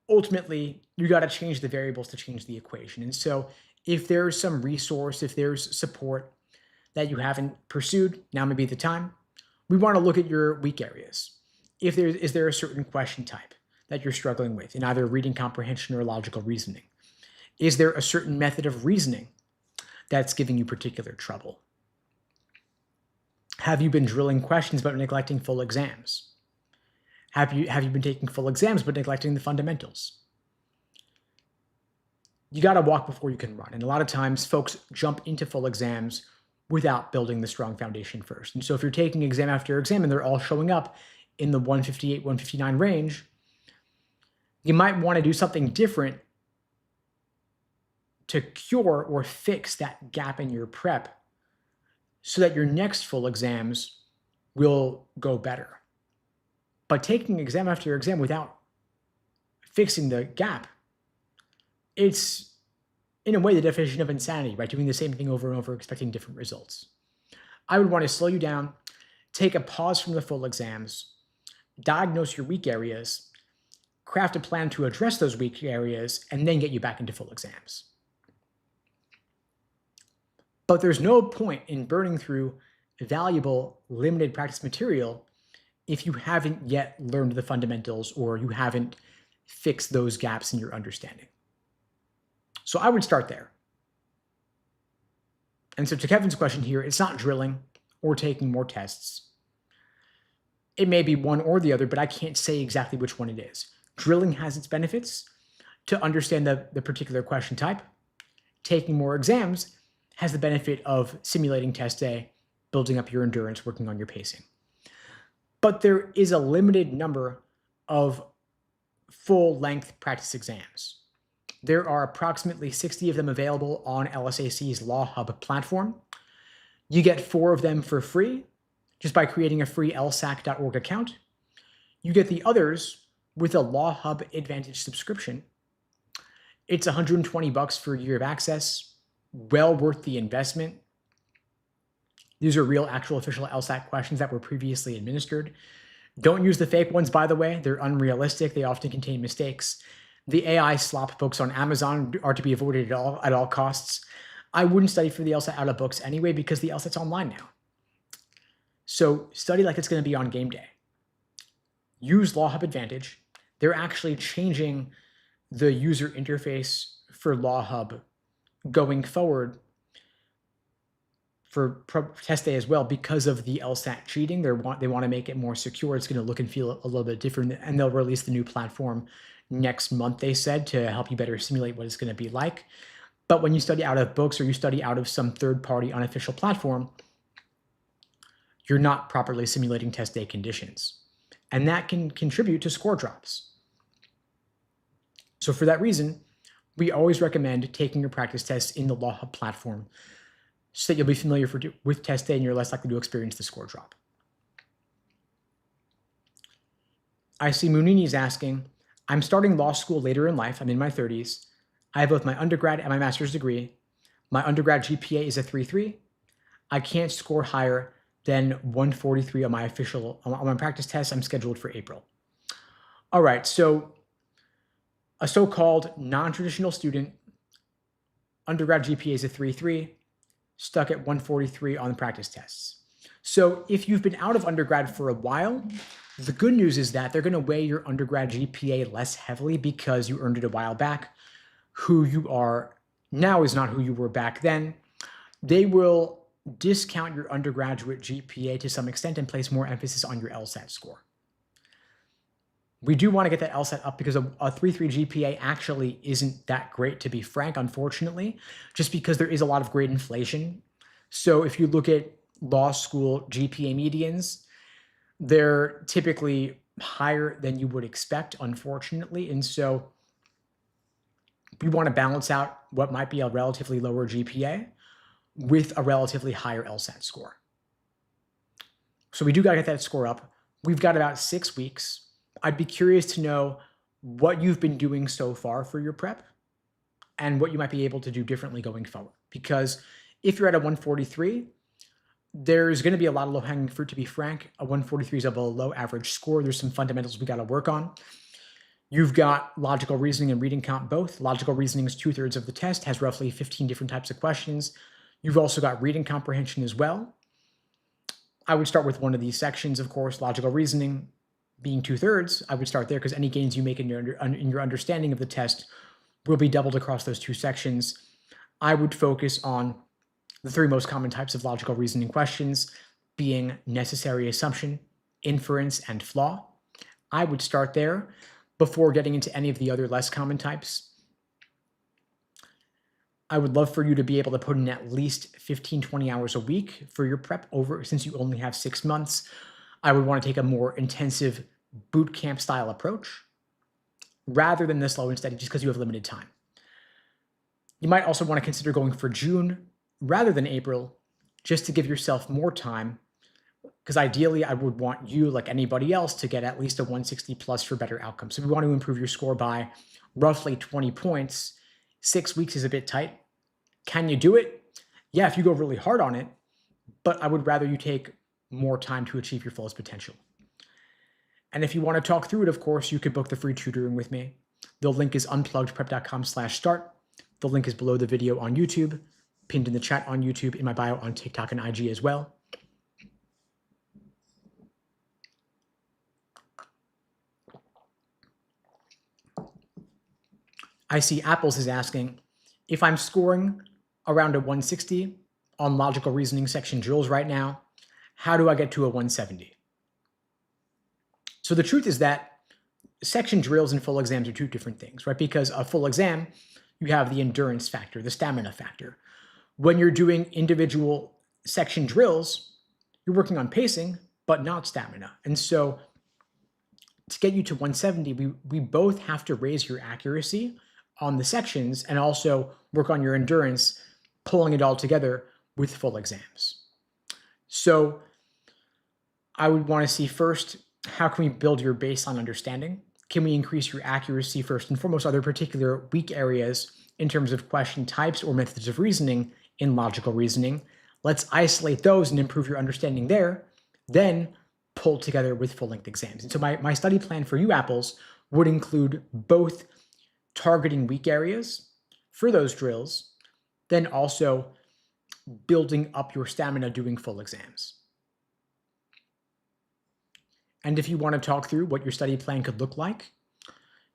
Ultimately, you got to change the variables to change the equation. And so if there's some resource, if there's support that you haven't pursued, now may be the time. We want to look at your weak areas. Is there a certain question type that you're struggling with in either reading comprehension or logical reasoning? Is there a certain method of reasoning that's giving you particular trouble? Have you been drilling questions but neglecting full exams? Have you been taking full exams but neglecting the fundamentals? You got to walk before you can run. And a lot of times folks jump into full exams without building the strong foundation first. And so if you're taking exam after exam and they're all showing up in the 158, 159 range, you might want to do something different to cure or fix that gap in your prep so that your next full exams will go better. But taking exam after exam without fixing the gap, it's in a way the definition of insanity, right? Doing the same thing over and over, expecting different results. I would want to slow you down, take a pause from the full exams, diagnose your weak areas, craft a plan to address those weak areas, and then get you back into full exams. But there's no point in burning through valuable limited practice material if you haven't yet learned the fundamentals or you haven't fixed those gaps in your understanding. So I would start there. And so to Kevin's question here, it's not drilling or taking more tests. It may be one or the other, but I can't say exactly which one it is. Drilling has its benefits to understand the particular question type. Taking more exams has the benefit of simulating test day, building up your endurance, working on your pacing. But there is a limited number of full-length practice exams. There are approximately 60 of them available on LSAC's Law Hub platform. You get 4 of them for free just by creating a free lsac.org account. You get the others with a Law Hub Advantage subscription. It's $120 for a year of access, well worth the investment. These are real, actual, official LSAT questions that were previously administered. Don't use the fake ones, by the way. They're unrealistic. They often contain mistakes. The AI slop books on Amazon are to be avoided at all costs. I wouldn't study for the LSAT out of books anyway because the LSAT's online now. So study like it's going to be on game day. Use Law Hub Advantage. They're actually changing the user interface for Law Hub going forward for test day as well because of the LSAT cheating. They want to make it more secure. It's going to look and feel a little bit different, and they'll release the new platform next month, they said, to help you better simulate what it's going to be like. But when you study out of books or you study out of some third-party unofficial platform, you're not properly simulating test day conditions. And that can contribute to score drops. So for that reason, we always recommend taking your practice tests in the Law Hub platform so that you'll be familiar with test day and you're less likely to experience the score drop. I see Munini is asking, I'm starting law school later in life. I'm in my 30s. I have both my undergrad and my master's degree. My undergrad GPA is a 3.3. I can't score higher than 143 on my practice test. I'm scheduled for April. All right, so a so-called non-traditional student, undergrad GPA is a 3.3, stuck at 143 on the practice tests. So if you've been out of undergrad for a while, the good news is that they're going to weigh your undergrad GPA less heavily because you earned it a while back. Who you are now is not who you were back then. They will discount your undergraduate GPA to some extent and place more emphasis on your LSAT score. We do want to get that LSAT up because a 3.3 GPA actually isn't that great, to be frank, unfortunately, just because there is a lot of grade inflation. So if you look at law school GPA medians, they're typically higher than you would expect, unfortunately. And so we want to balance out what might be a relatively lower GPA with a relatively higher LSAT score. So we do got to get that score up. We've got about 6 weeks. I'd be curious to know what you've been doing so far for your prep and what you might be able to do differently going forward. Because if you're at a 143, there's going to be a lot of low-hanging fruit, to be frank. A 143 is a below average score. There's some fundamentals we got to work on. You've got logical reasoning and reading count both. Logical reasoning is 2/3 of the test, has roughly 15 different types of questions. You've also got reading comprehension as well. I would start with one of these sections, of course, logical reasoning being 2/3. I would start there because any gains you make in your understanding of the test will be doubled across those 2 sections. I would focus on the 3 most common types of logical reasoning questions being necessary assumption, inference, and flaw. I would start there before getting into any of the other less common types. I would love for you to be able to put in at least 15, 20 hours a week for your prep since you only have 6 months. I would want to take a more intensive boot camp style approach rather than the slow and steady just because you have limited time. You might also want to consider going for June rather than April just to give yourself more time, because ideally I would want you, like anybody else, to get at least a 160 plus for better outcomes. So we want to improve your score by roughly 20 points. 6 weeks is a bit tight. Can you do it? Yeah, if you go really hard on it, but I would rather you take more time to achieve your fullest potential. And if you want to talk through it, of course, you could book the free tutoring with me. The link is unpluggedprep.com/start. The link is below the video on YouTube, pinned in the chat on YouTube, in my bio on TikTok and IG as well. I see Apples is asking, if I'm scoring around a 160 on logical reasoning section drills right now, how do I get to a 170? So the truth is that section drills and full exams are two different things, right? Because a full exam, you have the endurance factor, the stamina factor. When you're doing individual section drills, you're working on pacing, but not stamina. And so to get you to 170, we both have to raise your accuracy on the sections and also work on your endurance, pulling it all together with full exams. So I would want to see first, how can we build your baseline understanding? Can we increase your accuracy first and foremost? Are there particular weak areas in terms of question types or methods of reasoning in logical reasoning? Let's isolate those and improve your understanding there, then pull together with full-length exams. And so my study plan for you Apples would include both targeting weak areas for those drills, then also building up your stamina doing full exams. And if you want to talk through what your study plan could look like,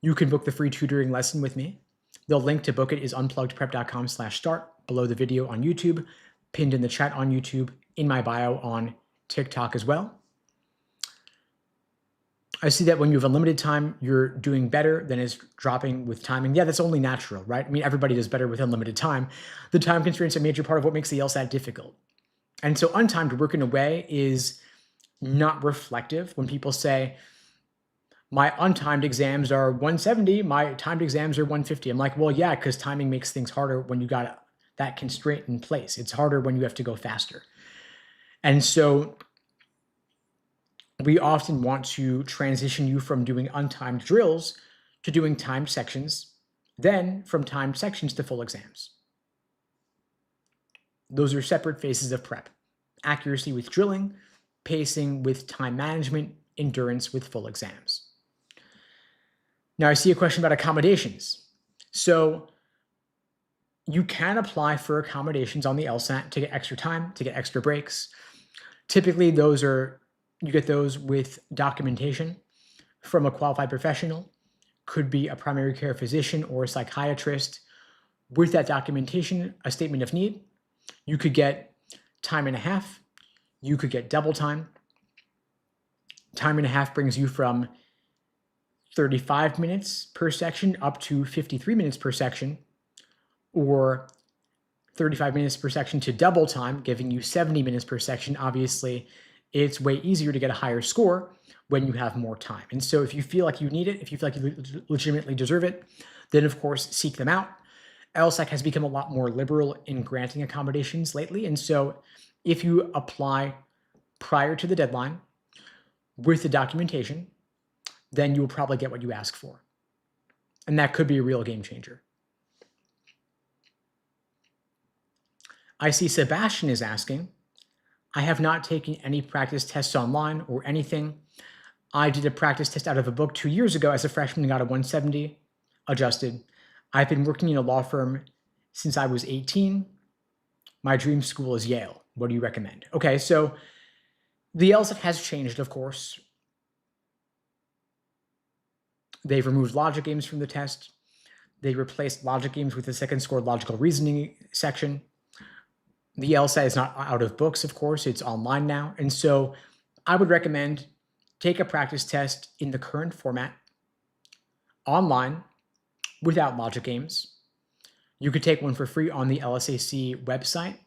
you can book the free tutoring lesson with me. The link to book it is unpluggedprep.com/start below the video on YouTube, pinned in the chat on YouTube, in my bio on TikTok as well. I see that when you have unlimited time, you're doing better than is dropping with timing. Yeah, that's only natural, right? I mean, everybody does better with unlimited time. The time constraints are a major part of what makes the LSAT difficult. And so untimed work in a way is not reflective. When people say, my untimed exams are 170, my timed exams are 150. I'm like, well, yeah, because timing makes things harder when you got that constraint in place. It's harder when you have to go faster. And so we often want to transition you from doing untimed drills to doing timed sections, then from timed sections to full exams. Those are separate phases of prep. Accuracy with drilling, pacing with time management, endurance with full exams. Now I see a question about accommodations. So you can apply for accommodations on the LSAT to get extra time, to get extra breaks. Typically you get those with documentation from a qualified professional, could be a primary care physician or a psychiatrist. With that documentation, a statement of need, you could get time and a half, you could get double time. Time and a half brings you from 35 minutes per section up to 53 minutes per section, or 35 minutes per section to double time, giving you 70 minutes per section. Obviously, it's way easier to get a higher score when you have more time. And so if you feel like you need it, if you feel like you legitimately deserve it, then of course seek them out. LSAC has become a lot more liberal in granting accommodations lately. And so if you apply prior to the deadline with the documentation, then you'll probably get what you ask for. And that could be a real game changer. I see Sebastian is asking, I have not taken any practice tests online or anything. I did a practice test out of a book 2 years ago as a freshman and got a 170 adjusted. I've been working in a law firm since I was 18. My dream school is Yale. What do you recommend? Okay, so the LSAT has changed, of course. They've removed logic games from the test. They replaced logic games with the second score logical reasoning section. The LSAT is not out of books, of course, it's online now. And so I would recommend take a practice test in the current format, online, without logic games. You could take one for free on the LSAC website.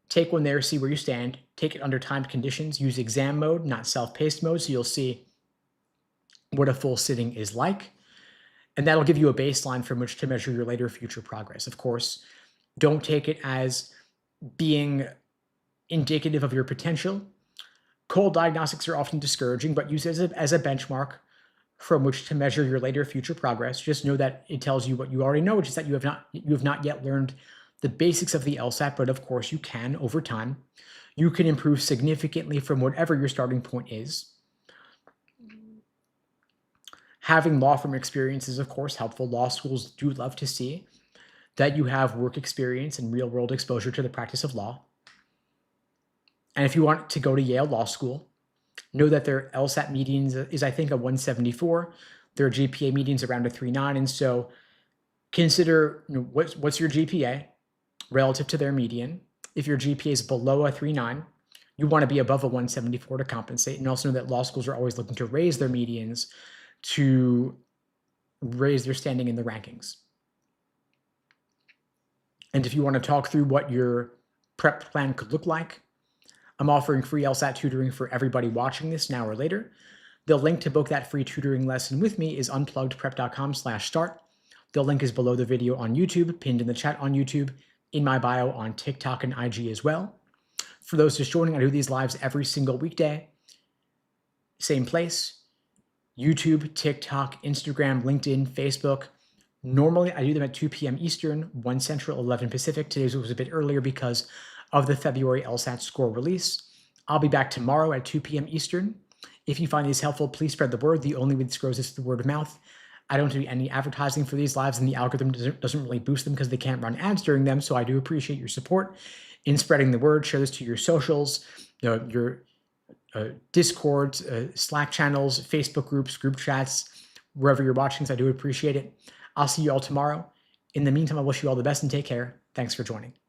Take one there, see where you stand, take it under timed conditions, use exam mode, not self-paced mode, so you'll see what a full sitting is like. And that'll give you a baseline from which to measure your later future progress. Of course, don't take it as being indicative of your potential. Cold diagnostics are often discouraging, but use it as a benchmark from which to measure your later future progress. Just know that it tells you what you already know, which is that you have not yet learned the basics of the LSAT, but of course you can over time. You can improve significantly from whatever your starting point is. Having law firm experience is, of course, helpful. Law schools do love to see that you have work experience and real-world exposure to the practice of law. And if you want to go to Yale Law School, know that their LSAT medians is, I think, a 174. Their GPA median's around a 3.9. And so consider, what's your GPA relative to their median. If your GPA is below a 3.9, you want to be above a 174 to compensate. And also know that law schools are always looking to raise their medians to raise their standing in the rankings. And if you want to talk through what your prep plan could look like, I'm offering free LSAT tutoring for everybody watching this now or later. The link to book that free tutoring lesson with me is unpluggedprep.com/start. The link is below the video on YouTube, pinned in the chat on YouTube, in my bio on TikTok and IG as well. For those just joining, I do these lives every single weekday. Same place, YouTube, TikTok, Instagram, LinkedIn, Facebook. Normally, I do them at 2 p.m. Eastern, 1 Central, 11 Pacific. Today's was a bit earlier because of the February LSAT score release. I'll be back tomorrow at 2 p.m. Eastern. If you find these helpful, please spread the word. The only way this grows is through word of mouth. I don't do any advertising for these lives, and the algorithm doesn't really boost them because they can't run ads during them. So I do appreciate your support in spreading the word. Share this to your socials, your Discord, Slack channels, Facebook groups, group chats, wherever you're watching. So I do appreciate it. I'll see you all tomorrow. In the meantime, I wish you all the best and take care. Thanks for joining.